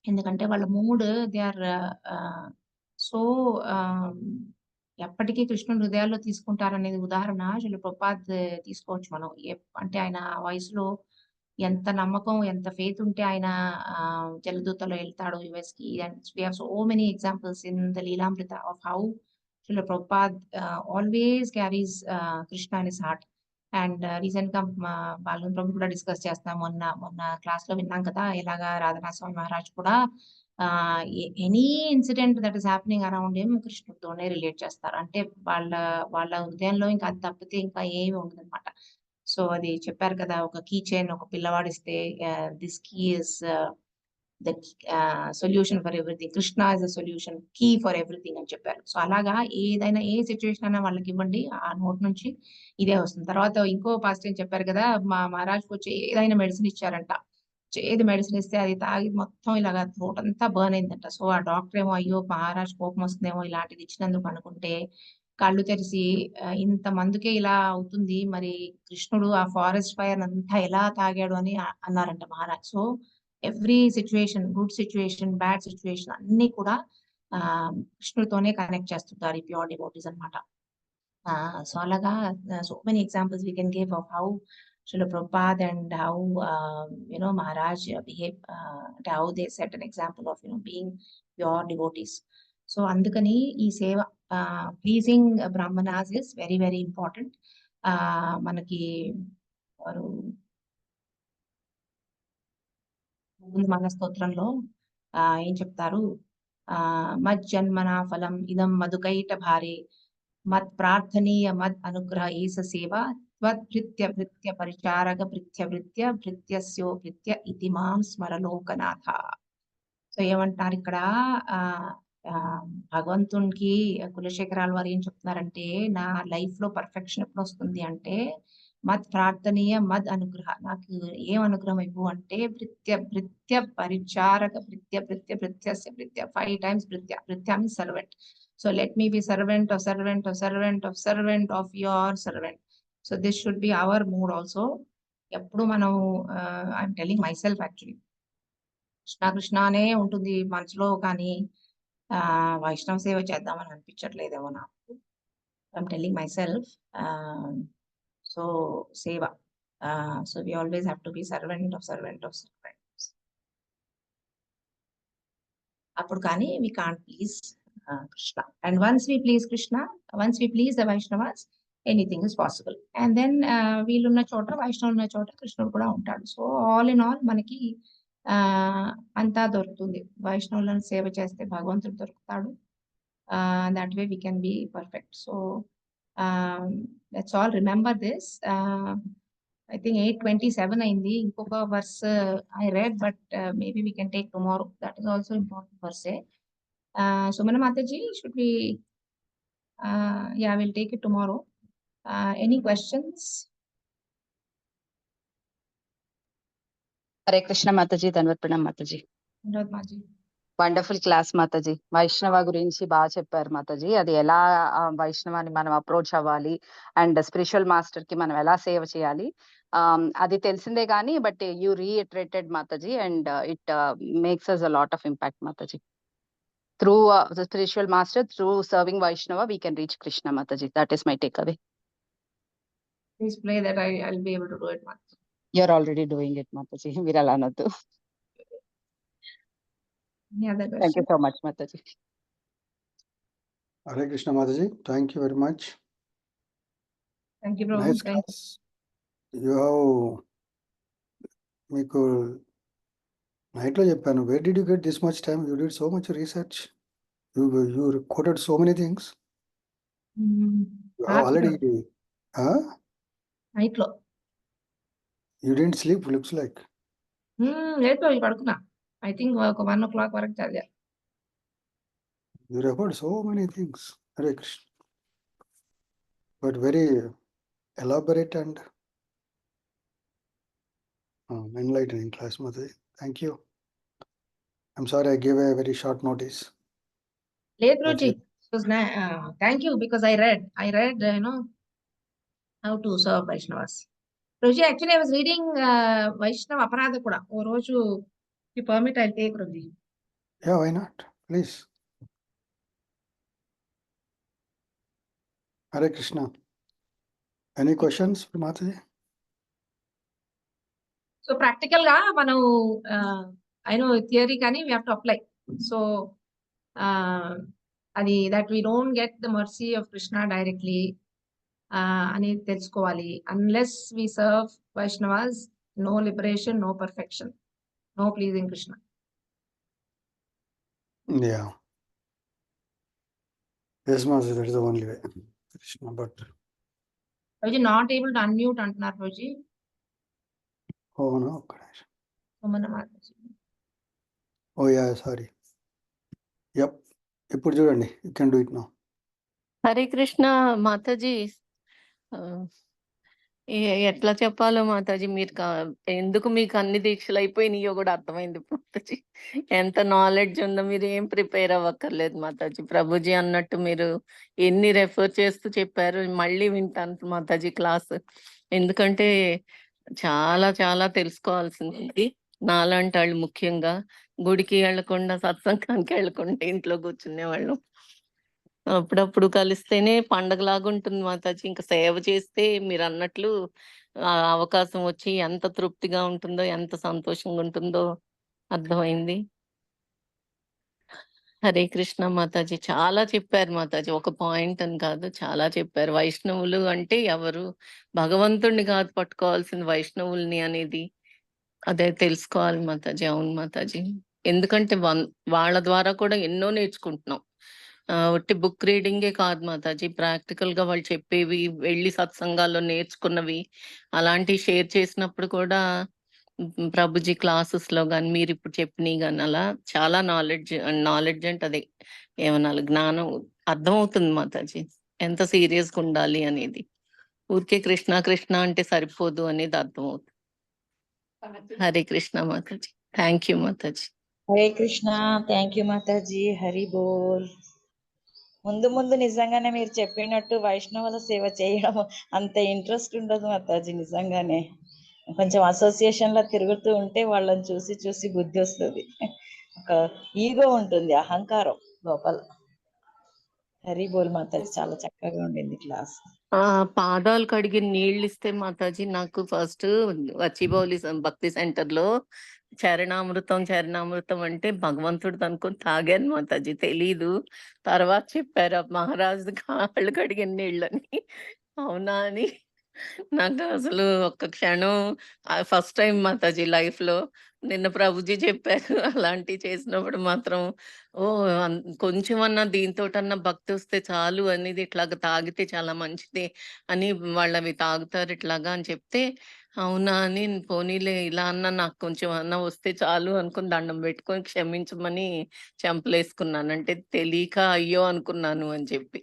ఎందుకంటే వాళ్ళ mood, they are so ఎప్పటికీ కృష్ణుని హృదయాల్లో తీసుకుంటారనేది ఉదాహరణ శ్రీల ప్రభుపాద్ తీసుకోవచ్చు మనం. అంటే ఆయన వయసులో ఎంత నమ్మకం, ఎంత ఫెయిత్ ఉంటే ఆయన జలదూతలో వెళ్తాడు యుఎస్ కి. And we have so many examples in the Leelamrita of how Srila Prabhupada always carries Krishna in his heart. And recent గా బాలన్ ప్రభు కూడా డిస్కస్ చేస్తాం. మొన్న క్లాస్ లో విన్నాం కదా, ఎలాగా రాధానాథ స్వామి మహారాజ్ కూడా any incident that is happening around him కృష్ణుడితోనే రిలేట్ చేస్తారు. అంటే వాళ్ళ హృదయంలో ఇంకా అది తప్పితే ఇంకా ఏమి ఉండదు అనమాట. సో అది చెప్పారు కదా, ఒక కీ చైన్ ఒక పిల్లవాడు ఇస్తే, this key is the solution for everything, Krishna is the solution, key for everything అని చెప్పారు. సో అలాగా ఏదైనా ఏ సిచ్యువేషన్ అయినా వాళ్ళకి ఇవ్వండి, ఆ నోట్ నుంచి ఇదే వస్తుంది. తర్వాత ఇంకో పాజిటివ్ చెప్పారు కదా, మా మహారాజ్కి వచ్చి ఏదైనా మెడిసిన్ ఇచ్చారంట, ఏది మెడిసిన్ ఇస్తే అది తాగి మొత్తం ఇలాగా థ్రోట్ అంతా బర్న్ అయిందంట. సో ఆ డాక్టర్ ఏమో అయ్యో మహారాజ్ కోపం వస్తుందేమో ఇలాంటిది ఇచ్చినందుకు అనుకుంటే, కళ్ళు తెరిచి ఇంత మందికే ఇలా అవుతుంది, మరి కృష్ణుడు ఆ ఫారెస్ట్ ఫైర్ అంతా ఎలా తాగాడు అని అన్నారంట Maharaj. So every situation, good situation, bad situation అన్ని కూడా కృష్ణుడితోనే కనెక్ట్ చేస్తుంటారు ఈ ప్యూర్ డివోటీస్ అనమాట. సో అలాగా so many examples we can give of how Srila Prabhupada and how Maharaj behave, how they set an example of being pure devotees. So అందుకని ఈ సేవ, pleasing Brahmanas is very very important. మనకి వారు మన స్తోత్రంలో ఏం చెప్తారు, మజ్జన్మనా ఫలం ఇదం మధుకైట భారే, మత్ ప్రార్థనీయ మద్ అనుగ్రహ ఏస సేవ త్వద్భృత్య భృత్య పరిచారక భృత్య భృత్య భృత్యస్యో భృత్య ఇతి మాం స్మరలోకనాథ. సో ఏమంటారు ఇక్కడ, భగవంతునికి కులశేఖరాల వారు ఏం చెప్తున్నారంటే, నా లైఫ్ లో పర్ఫెక్షన్ ఎప్పుడు వస్తుంది అంటే మత్ ప్రార్థనీయ మద్ అనుగ్రహ, నాకు ఏం అనుగ్రహం ఇవ్వు అంటే భృత్య భృత్య పరిచారక భృత్య భృత్య భృత్యస్య భృత్య, 5 times భృత్య. Bhritya means servant. So let me be servant of servant of servant of servant of your servant. So this should be our mood also. ఎప్పుడు మనం I'm telling myself actually, Krishna Krishna అనే ఉంటుంది మనసులో, కానీ వైష్ణవ సేవ చేద్దామని అనిపించట్లేదేమో నాకు. I'm telling myself. So సేవ, so we always have to be servant of servant of servant. అప్పుడు కానీ we can't please Krishna. And once we please Krishna, once we please the Vaishnavas, anything is possible. And then వీళ్ళున్న చోట, వైష్ణవులు ఉన్న చోట కృష్ణుడు కూడా ఉంటాడు. సో ఆల్ ఇన్ ఆల్ మనకి అంతా దొరుకుతుంది. వైష్ణవులను సేవ చేస్తే భగవంతుడు దొరుకుతాడు. That way we can be perfect. So let's all remember this. I think 8:27 అయింది. ఇంకొక verse I read, but maybe we can take tomorrow. That is also important verse. Sumana Mataji, should we? Yeah, we'll take it tomorrow. Any questions? Hare Krishna Mataji, Dhanvat Pranam Mataji. Dhanvat Mataji. Wonderful class Mataji. వైష్ణవ గురించి బాగా చెప్పారు మాతాజీ. అది ఎలా వైష్ణవాన్ని మనం approach అవ్వాలి and spiritual master కి మనం ఎలా సేవ చేయాలి అది తెలిసిందే కానీ but you reiterated Mataji and it makes us a lot of impact Mataji. Through the spiritual master, through serving Vaishnava we can reach Krishna Mataji. That is my takeaway. Please play that. I'll be able to do it, Mataji. You're already doing it Mataji. మీరు అలా అనొద్దు. Any other Thank you question? so much Mataji. Hare Krishna Mataji, thank you very much. Thank you, Prabhu. Nice Thank class. You have మీకు నైట్లో చెప్పాను. Where did you get this much time? You did so much research. You quoted so many things. You have already. Night lo. You didn't sleep. Looks like. Late lo padukuna. I think 1 o'clock వరకు చదివా. You referred so many things. Hare Krishna. But very elaborate and enlightening class, Mataji. Thank you. I'm sorry I gave a very short notice. లేదు Ruchi. Thank you because I read how to serve Vaishnavas. Ruchi, actually I was reading Vaishnava Aparadha kuda. ఓ రోజు you permit, I'll take Ruchi. Yeah, why not? Please. Hare Krishna. Any questions for Mataji? So practical గా మనం theory కానీ we have to apply. So అది that we don't get the mercy of Krishna directly అనేది తెలుసుకోవాలి. Unless we serve Vaishnavas, no liberation, no perfection, no pleasing Krishna. Yeah. Yes, Mataji, that is the only way. Krishna, but. రోజు not able to unmute అంటున్నారు రోజు. Oh no. Oh yeah, sorry. Yep. ఇప్పుడు చూడండి. You can do it now. Hare Krishna Mataji. ఎట్లా చెప్పాలో మాతాజీ, మీరు ఎందుకు మీకు అన్ని దీక్షలు అయిపోయినాయో కూడా అర్థమైంది మాతాజీ. ఎంత నాలెడ్జ్ ఉందో, మీరు ఏం ప్రిపేర్ అవ్వక్కర్లేదు మాతాజీ. ప్రభుజీ అన్నట్టు మీరు ఎన్ని రెఫర్ చేస్తూ చెప్పారు, మళ్ళీ వింటాను మాతాజీ క్లాస్. ఎందుకంటే చాలా చాలా తెలుసుకోవాల్సింది. నాలాంటి వాళ్ళు ముఖ్యంగా గుడికి వెళ్లకుండా, సత్సంగానికి వెళ్లకుండా ఇంట్లో కూర్చునేవాళ్ళు. అప్పుడప్పుడు కలిస్తేనే పండగలాగా ఉంటుంది మాతాజీ. ఇంకా సేవ చేస్తే మీరు అన్నట్లు అవకాశం వచ్చి ఎంత తృప్తిగా ఉంటుందో, ఎంత సంతోషంగా ఉంటుందో అర్థమైంది. హరే కృష్ణ మాతాజీ. చాలా చెప్పారు మాతాజీ. ఒక పాయింట్ అని కాదు, చాలా చెప్పారు. వైష్ణవులు అంటే ఎవరు? భగవంతుడిని కాదు పట్టుకోవాల్సింది, వైష్ణవుల్ని అనేది అదే తెలుసుకోవాలి మాతాజీ. అవును మాతాజీ. ఎందుకంటే వాళ్ళ ద్వారా కూడా ఎన్నో నేర్చుకుంటున్నాం. ఒట్టి బుక్ రీడింగే కాదు మాతాజీ, ప్రాక్టికల్ గా వాళ్ళు చెప్పేవి, వెళ్ళి సత్సంగాల్లో నేర్చుకున్నవి అలాంటివి షేర్ చేసినప్పుడు కూడా ప్రభుజీ క్లాసెస్ లో కానీ మీరు ఇప్పుడు చెప్పినవి కానీ అలా చాలా నాలెడ్జ్ అంటే అదే ఏమనాలి, జ్ఞానం అర్థమవుతుంది మాతాజీ. ఎంత సీరియస్ గా ఉండాలి అనేది. ఊరికే కృష్ణ కృష్ణ అంటే సరిపోదు అనేది అర్థమవుతుంది. Hare Krishna Mataji. Thank you Mataji. Hare Krishna. Thank you Mataji. Hari Bol. ముందు ముందు నిజంగానే మీరు చెప్పినట్టు వైష్ణవుల సేవ చేయడం అంత ఇంట్రెస్ట్ ఉండదు మాతాజీ. నిజంగానే కొంచెం అసోసియేషన్ లో తిరుగుతూ ఉంటే వాళ్ళని చూసి చూసి బుద్ధి వస్తుంది. ఒక ఈగో ఉంటుంది, అహంకారం లోపల. హరి బోల్ మాతాజీ. చాలా చక్కగా ఉండింది క్లాస్. పాదాలు కడిగి నీళ్ళు ఇస్తే మాతాజీ, నాకు ఫస్ట్ వచ్చిబౌలి భక్తి సెంటర్ లో చరణామృతం అంటే భగవంతుడు అనుకుని తాగాను మాతాజీ. తెలీదు, తర్వాత చెప్పారు మహారాజు కాళ్ళు కడిగిన నీళ్ళని. అవునా అని నాకు అసలు ఒక్క క్షణం ఫస్ట్ టైం మాతాజీ లైఫ్ లో. నిన్న ప్రభుజీ చెప్పారు అలాంటివి చేసినప్పుడు మాత్రం కొంచెం అన్నా దీంతోటన్నా భక్తి వస్తే చాలు అనేది, ఇట్లాగా తాగితే చాలా మంచిది అని వాళ్ళవి తాగుతారు ఇట్లాగా అని చెప్తే, అవునా అని పోనీలే ఇలా అన్నా నాకు కొంచెం అన్నా వస్తే చాలు అనుకుని దండం పెట్టుకొని క్షమించమని చెంపలేసుకున్నాను. అంటే తెలియక అయ్యో అనుకున్నాను అని చెప్పి.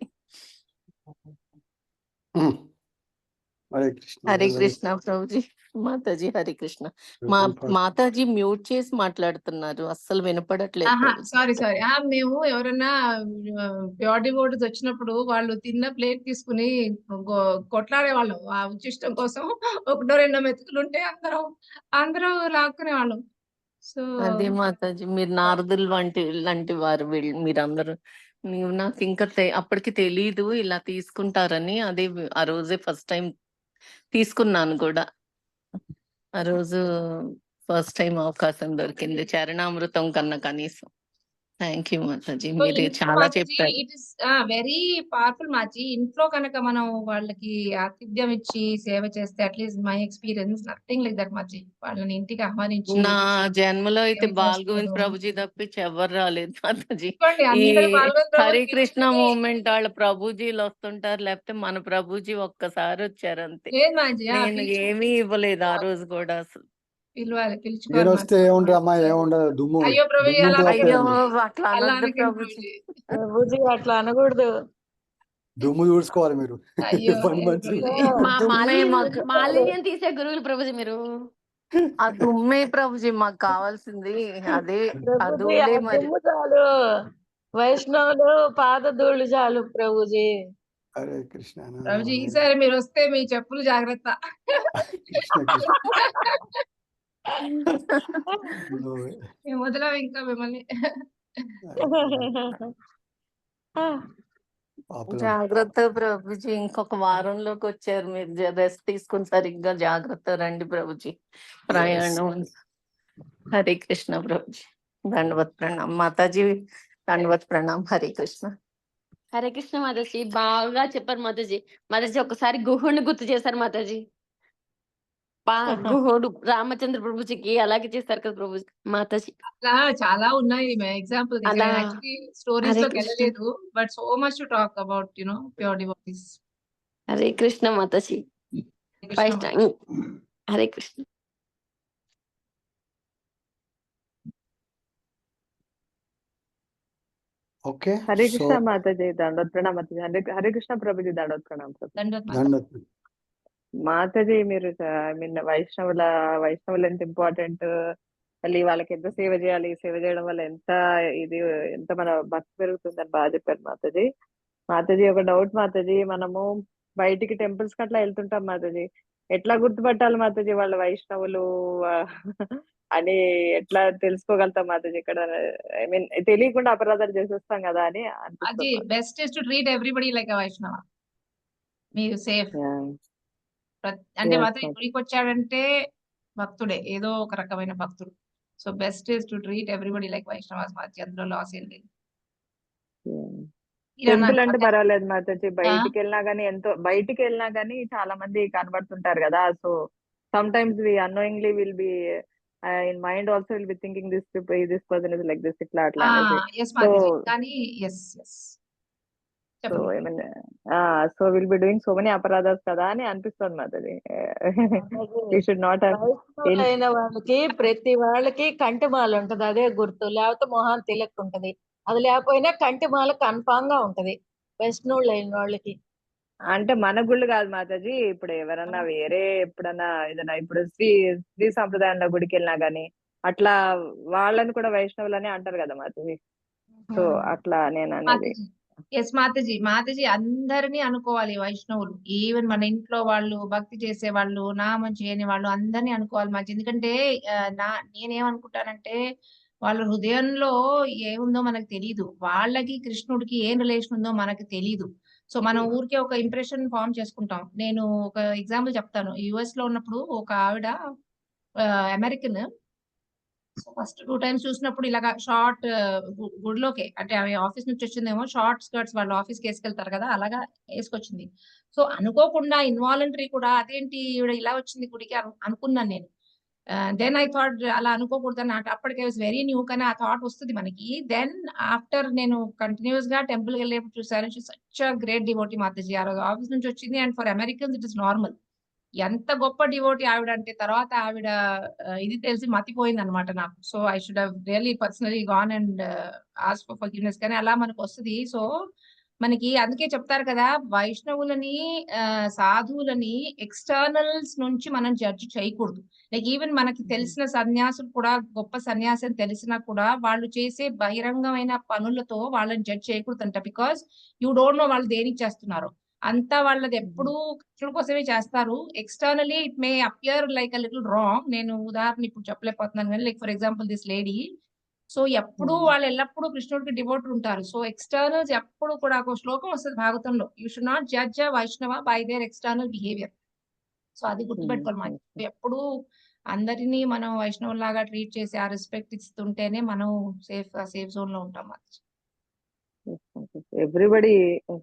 Hare Krishna. Hare Very Krishna Prabhuji. Mataji Hare Krishna. beautiful. Mataji mute చేసి మాట్లాడుతున్నారు, అస్సలు వినపడట్లేదు ఆహా ప్రభుజీ. సారీ మేము ఎవరైనా ప్యూర్ డివోటీస్ వచ్చినప్పుడు వాళ్ళు తిన్న ప్లేట్ తీసుకుని కొట్లాడే వాళ్ళం ఆ ఉచ్చిష్టం కోసం. ఒకటో రెండో మెతుకులు ఉంటే అందరూ లాక్కునే వాళ్ళం. సో అదే మాతాజీ, మీరు నారదులు లాంటి వారు మీరందరూ. నాకు ఇంకా అప్పటికి తెలీదు ఇలా తీసుకుంటారని. అదే ఆ రోజే ఫస్ట్ టైం తీసుకున్నాను కూడా. ఆ రోజు ఫస్ట్ టైం అవకాశం దొరికింది చరణామృతం కన్నా కనీసం. థ్యాంక్ యూ మాతాజీ, సో మీరు ఇంట్లో చాలా మాతాజీ చెప్పారు. ఇట్ ఇస్ వెరీ పవర్ఫుల్ మాజీ. ఇంట్లో కనుక మనం వాళ్ళకి ఆతిథ్యం ఇచ్చి సేవ చేస్తే, at least my experience nothing like that మాజీ. వాళ్ళని ఇంటికి ఆహ్వానించి నా జన్మలో అయితే సేవ బాల్ గోవింద్ చేసుకోవడం. ప్రభుజీ తప్పించి ఎవరు రాలేదు మాతాజీ. చూడండి ఈ అందరు పాల్గొన్న హరే కృష్ణ మూమెంట్ వాళ్ళ ప్రభుజీలు వస్తుంటారు, లేకపోతే మన ప్రభుజీ ఒక్కసారి వచ్చారు అంతే. లేదు మాజీ నేను ఏమీ ఇవ్వలేదు ఆ రోజు కూడా అసలు. పిలవాలి, నేను పిలుచుకోవాలి వస్తే ఏముంటుంది అమ్మా, ఏముండదు. దుమ్ము అయ్యో ప్రభుజీ దుమ్ము అలా దోపే అయ్యో ఉంది. అట్లా అలా అనొద్దు అనకండి ప్రభుజీ. ప్రభుజీ. ప్రభుజీ అట్లా అనకూడదు. దుమ్ము చూసుకోవాలి మీరు. అయ్యో పని లేదు మనుషులు. ప్రభుజీ. దుమ్మే మాకు మాలిన్యం తీసే గురువులు ప్రభుజీ మీరు. ఆ దుమ్మే ప్రభుజీ మాకు కావాల్సింది. అదే ఆ ప్రభుజీ ధూళే ఆ మరి. దుమ్ము చాలు, వైష్ణవులు పాదధూళి చాలు ప్రభుజీ. హరే కృష్ణ. ప్రభుజీ ఈసారి మీరు వస్తే మీ చెప్పులు జాగ్రత్త. కృష్ణ కృష్ణ. No way. మేము వదలం ఇంకా మిమ్మల్ని. పాపలం. జాగ్రత్త ప్రభుజీ, ఇంకొక వారంలోకి వచ్చారు మీరు. రెస్ట్ తీసుకుని సరిగ్గా జాగ్రత్త రండి ప్రభుజీ. ప్రయాణం. హరే కృష్ణ ప్రభుజీ. దండవత్ ప్రణాం మాతాజీ. దండవత్ ప్రణాం. హరే కృష్ణ. హరే కృష్ణ మాతాజీ, బాగా చెప్పారు మాతాజీ. మాతాజీ ఒకసారి గుహుడిని గుర్తు చేశారు మాతాజీ. గుహుడు రామచంద్ర ప్రభుజీకి అలాగే చేస్తారు కదా ప్రభుజీ. మాతాజీ అట్లా చాలా ఉన్నాయి ఎగ్జాంపుల్. అలా యాక్చువల్లీ స్టోరీస్ హరే లోకి కృష్ణ. వెళ్ళలేదు, but so much to talk about pure devotees. Hare Krishna Mataji. Vaishnav Hare Krishna. Okay. Hare so Krishna Mataji, dandvat pranam Mataji. Hare Krishna Prabhuji, dandvat Pranam Prabhuji. దండత్. Mataji మీరు ఐ మీన్ వైష్ణవులు ఎంత ఇంపార్టెంట్, మళ్ళీ వాళ్ళకి ఎంత సేవ చేయాలి, సేవ చేయడం వల్ల ఎంత మన భక్తి పెరుగుతుందని బాగా చెప్పారు మాతాజీ. మాతాజీ ఒక డౌట్ మాతాజీ, మనము బయటికి టెంపుల్స్ కి అట్లా వెళ్తుంటాం మాతాజీ, ఎట్లా గుర్తుపట్టాలి మాతాజీ వాళ్ళ వైష్ణవులు అని ఎట్లా తెలుసుకోగలుగుతాం మాతాజీ? ఇక్కడ ఐ మీన్ తెలియకుండా అపరాధాలు చేసేస్తాం కదా అని అది అనిపిస్తుంది. Best is to treat everybody like a వైష్ణవ. మీరు సేఫ్. అంటే మాత్రం గుడికి వచ్చాడంటే భక్తుడే, ఏదో ఒక రకమైన భక్తుడు. So best is to treat everybody like Vaishnavas Mataji. అందులో లాస్ ఏం లేదు. టెంపుల్ అంటే పర్వాలేదు మాతాజీ, బయటికి వెళ్ళినా గానీ చాలా మంది కనబడుతుంటారు కదా. So some times we annoyingly will be in mind also will be thinking this person is like this, ఇట్లా అట్లా అనేసి. సో ఏమన్నా so will be doing so many అపరాధాస్ కదా అని అనిపిస్తుంది మాతాజీ. యూ షుడ్ నాట్ అయిన వాళ్ళకి ప్రతి వాళ్ళకి కంటిమాల ఉంటది, అదే గుర్తు. లేకపోతే మొహాన్ తిలక్ ఉంటది, అది లేకపోయినా కంటిమాల కన్ఫామ్ గా ఉంటది వైష్ణవులు అయిన వాళ్ళకి. అంటే మన గుళ్ళు కాదు మాతాజీ, ఇప్పుడు ఎవరన్నా వేరే ఎప్పుడన్నా ఏదైనా ఇప్పుడు శ్రీ సాంప్రదాయంలో గుడికి వెళ్ళినా గానీ అట్లా వాళ్ళని కూడా వైష్ణవులని అంటారు కదా మాతాజీ. సో అట్లా నేను అనేది. ఎస్ మాతాజీ అందరినీ అనుకోవాలి వైష్ణవులు. ఈవెన్ మన ఇంట్లో వాళ్ళు, భక్తి చేసే వాళ్ళు, నామం చేయని వాళ్ళు అందరినీ అనుకోవాలి మాతాజీ. ఎందుకంటే నేనేమనుకుంటానంటే వాళ్ళ హృదయంలో ఏముందో మనకు తెలీదు, వాళ్ళకి కృష్ణుడికి ఏం రిలేషన్ ఉందో మనకు తెలీదు. సో మనం ఊరికే ఒక ఇంప్రెషన్ ఫామ్ చేసుకుంటాం. నేను ఒక ఎగ్జాంపుల్ చెప్తాను. యుఎస్ లో ఉన్నప్పుడు ఒక ఆవిడ అమెరికన్. సో ఫస్ట్ 2 టైమ్స్ చూసినప్పుడు ఇలాగా షార్ట్ గుడిలోకే, అంటే ఆమె ఆఫీస్ నుంచి వచ్చిందేమో, షార్ట్ స్కర్ట్స్ వాళ్ళు ఆఫీస్కి వేసుకెళ్తారు కదా, అలాగా వేసుకొచ్చింది. సో అనుకోకుండా ఇన్వాలంటరీ కూడా అదేంటి ఈవిడ ఇలా వచ్చింది గుడికి అనుకున్నాను నేను. దెన్ ఐ థాట్ అలా అనుకోకూడదని. అప్పటికే వాజ్ వెరీ న్యూ, కానీ ఆ థాట్ వస్తుంది మనకి. దెన్ ఆఫ్టర్ నేను కంటిన్యూస్ గా టెంపుల్ వెళ్ళేప్పుడు చూసాను, such a great devotee Mataji. ఆ రోజు ఆఫీస్ నుంచి వచ్చింది, and for Americans it is normal. ఎంత గొప్ప డివోటీ ఆవిడ అంటే తర్వాత ఆవిడ ఇది తెలిసి మతిపోయింది అనమాట నాకు. So I should have really personally gone and ask for forgiveness. కానీ అలా మనకు వస్తుంది. సో మనకి అందుకే చెప్తారు కదా, వైష్ణవులని సాధువులని ఎక్స్టర్నల్స్ నుంచి మనం జడ్జి చేయకూడదు. లైక్ ఈవెన్ మనకి తెలిసిన సన్యాసులు కూడా, గొప్ప సన్యాసి అని తెలిసినా కూడా వాళ్ళు చేసే బహిరంగమైన పనులతో వాళ్ళని జడ్జ్ చేయకూడదంట. బికాస్ యూ డోంట్ నో వాళ్ళు దేనికి చేస్తున్నారు. అంతా వాళ్ళది ఎప్పుడూ కృష్ణుడి కోసమే చేస్తారు. Externally it may appear like a little wrong. నేను ఉదాహరణ ఇప్పుడు చెప్పలేకపోతున్నాను కానీ, like for example this lady. So ఎప్పుడు వాళ్ళు ఎల్లప్పుడూ కృష్ణుడికి డివోట్ ఉంటారు. సో ఎక్స్టర్నల్స్ ఎప్పుడు కూడా ఒక శ్లోకం వస్తుంది భాగవతంలో, you should not judge a Vaishnava by their external behaviour. So అది గుర్తుపెట్టుకోవాలి. మనం ఎప్పుడు అందరినీ మనం వైష్ణవులాగా ట్రీట్ చేసి ఆ రెస్పెక్ట్ ఇస్తుంటేనే మనం సేఫ్ జోన్ లో ఉంటాం. ఎవ్రీబడి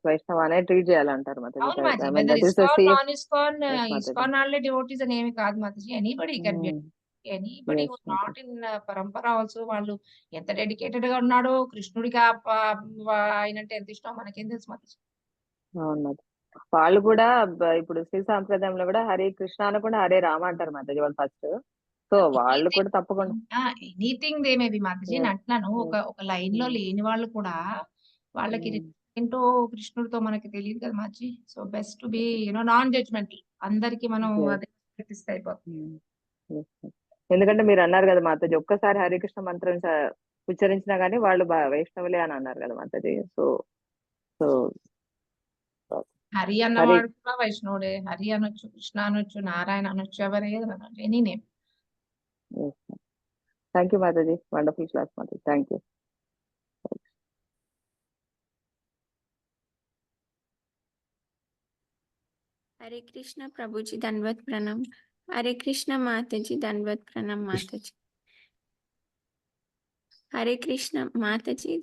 వైష్ణవ అనే ట్రీట్ చేయాలంటారు మాతాజీ. అవును I మాజీ, mean, whether that is the ISKCON safe. Non ISKCON, Yes, Mataji. ISKCON వాళ్ళే డివోటీస్ అని ఏమి కాదు Mataji. Anybody can be, anybody Yes, not in parampara also. వాళ్ళు ఎంత డెడికేటెడ్ గా ఉన్నాడో, కృష్ణుడికి ఆయనంటే ఎంత ఇష్టం మనకేం తెలుసు మాతాజీ. అవును మాతాజీ. వాళ్ళు కూడా ఇప్పుడు శ్రీ సాంప్రదాయంలో కూడా హరే కృష్ణ అనకుండా హరే రామ అంటారు మాతాజీ వాళ్ళు ఫస్ట్. సో వాళ్ళు కూడా తప్పకుండా anything they may be Mataji. నేను అంటున్నాను, ఒక లైన్ లో లేని వాళ్ళు కూడా వాళ్ళకి ఏంటో కృష్ణుడితో మనకి తెలియదు కదా మాజీ. So best to be non judgemental. అందరికి మనం అదే ఇస్తే అయిపోతుంది. ఎందుకంటే మీరు అన్నారు కదా మాతాజీ, ఒక్కసారి హరికృష్ణ మంత్రం ఉచ్చరించినా గానీ వాళ్ళు వైష్ణవులే అని అన్నారు కదా మాతాజీ. సో సో హరి అన్నవాడు కూడా వైష్ణవుడే. హరి అనొచ్చు, కృష్ణ అనొచ్చు, నారాయణ అనొచ్చు, ఎవరే అనొచ్చు, any name. Thank you mataji, wonderful class mataji. Thank you. Hare Krishna prabhu ji, दंडवत प्रणाम। हरे कृष्ण माता जी, दंडवत प्रणाम माता जी। హరే కృష్ణ మాతాజీ.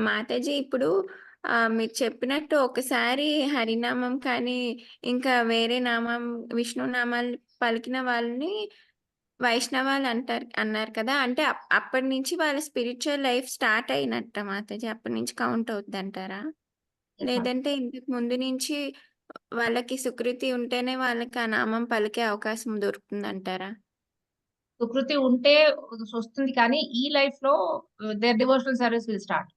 మాతాజీ ఇప్పుడు మీరు చెప్పినట్టు ఒకసారి హరినామం కానీ ఇంకా వేరే నామం విష్ణు నామాలు పలికిన వాళ్ళని వైష్ణవాలు అన్నారు కదా, అంటే అప్పటి నుంచి వాళ్ళ స్పిరిచువల్ లైఫ్ స్టార్ట్ అయినట్ట మాతాజీ? అప్పటి నుంచి కౌంట్ అవుద్ది అంటారా? లేదంటే ఇంతకు ముందు నుంచి వాళ్ళకి సుకృతి ఉంటేనే వాళ్ళకి ఆ నామం పలికే అవకాశం దొరుకుతుంది అంటారా? సుకృతి ఉంటే వస్తుంది, కానీ ఈ లైఫ్ లో their devotional service will start.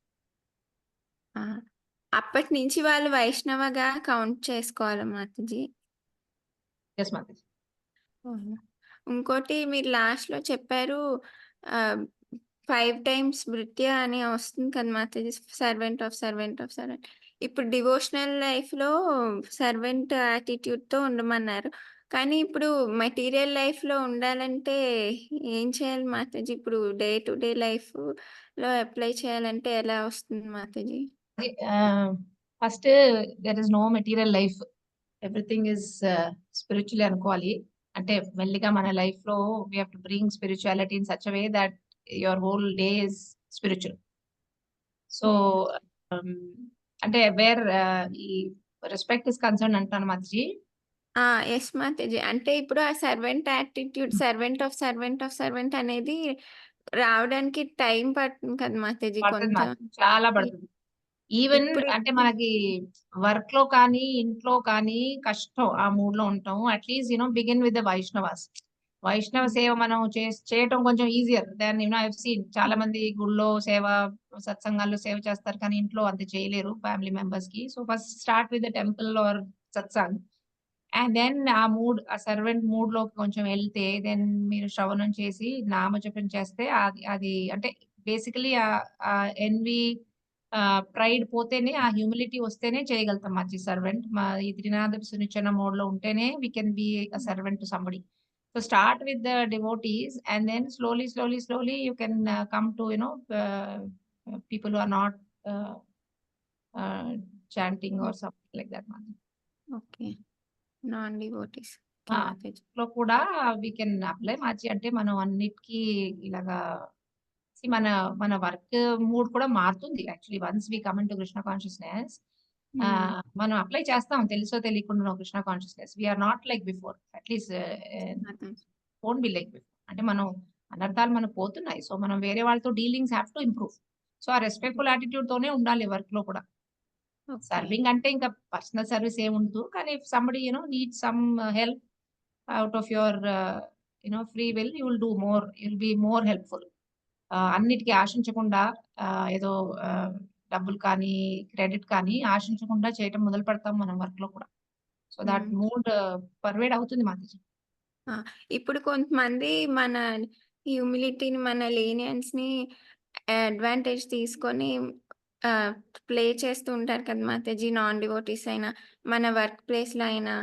అప్పటి నుంచి వాళ్ళు వైష్ణవగా కౌంట్ చేసుకోవాలి మాతాజీ. ఇంకోటి మీరు లాస్ట్ లో చెప్పారు 5 times భృత్య అని వస్తుంది కదా Mataji, servant of servant of servant. ఇప్పుడు డివోషనల్ లైఫ్ లో సర్వెంట్ యాటిట్యూడ్ తో ఉండమన్నారు, కానీ ఇప్పుడు మెటీరియల్ లైఫ్ లో ఉండాలంటే ఏం చేయాలి మాతాజీ? ఇప్పుడు డే టు డే లైఫ్ లో అప్లై చేయాలంటే ఎలా వస్తుంది Mataji? First there is no material life, everything is spiritual అనుకోవాలి. అంటే మెల్లిగా మన లైఫ్ లో we have to bring spirituality in such way that your whole day is spiritual. So అంటే వేర్ ఈ రెస్పెక్ట్ ఇస్ కన్సర్న్ అంటాను మాతాజీ. ఎస్ మాతాజీ, అంటే ఇప్పుడు ఆ servant attitude, servant of servant of servant అనేది రావడానికి టైం పడుతుంది కదా మాతాజీ, కొంచెం చాలా పడుతుంది. ఈవెన్ అంటే మనకి వర్క్ లో కానీ ఇంట్లో కానీ కష్టం ఆ మూడ్ లో ఉంటాం. At least begin with the Vaishnavas. వైష్ణవ సేవ మనం చేయటం కొంచెం ఈజియర్ దాన్ ఐ సీన్. చాలా మంది గుళ్ళో సేవ, సత్సంగాల్లో సేవ చేస్తారు, కానీ ఇంట్లో అంత చేయలేరు ఫ్యామిలీ మెంబర్స్ కి. So first start with the temple or satsang, and then ఆ సర్వెంట్ మూడ్ లోకి కొంచెం వెళ్తే దెన్ మీరు శ్రవణం చేసి నామజపం చేస్తే అది అంటే బేసికలీ ఆ ఎన్వి ప్రైడ్ పోతేనే, ఆ హ్యూమిలిటీ వస్తేనే చేయగలుగుతాం మంచి సర్వెంట్. ఈ త్రినాద సునిచ్చన మోడ్ లో ఉంటేనే we can be a servant to somebody. So start with the devotees and then slowly you can come to people who are not chanting or something like that. Okay, non devotees లో కూడా we can apply మాచి. అంటే మనం అన్నిటికీ ఇలాగా మన work mood కూడా మారుతుంది actually once we come into Krishna consciousness. మనం అప్లై చేస్తాం తెలుసో తెలియకుండా Krishna consciousness. We are not like before, at least won't be like before. అంటే మనం అనర్థాలు మనకు పోతున్నాయి, సో మనం వేరే వాళ్ళతో dealings have to improve. So ఆ రెస్పెక్ట్ఫుల్ యాటిట్యూడ్ తోనే ఉండాలి వర్క్ లో కూడా. సర్వింగ్ అంటే ఇంకా పర్సనల్ సర్వీస్ ఏముండదు, కానీ if somebody need some help out of your free will, you will do more, you will be more helpful. అన్నిటికీ ఆశించకుండా ఏదో డబ్బులు కానీ క్రెడిట్ కానీ ఆశించకుండా చేయటం మొదలు పెడతాం మనం వర్క్ లో కూడా. సో దట్ మూడ్ పర్వేడ్ అవుతుంది మాతాజీ. ఇప్పుడు కొంతమంది మన హ్యూమిలిటీని, మన లీనియన్స్‌ని అడ్వాంటేజ్ తీసుకొని ప్లే చేస్తూ ఉంటారు కదా మాతాజీ. నాన్ డివోటీస్ అయినా, మన వర్క్ ప్లేస్‌లో అయినా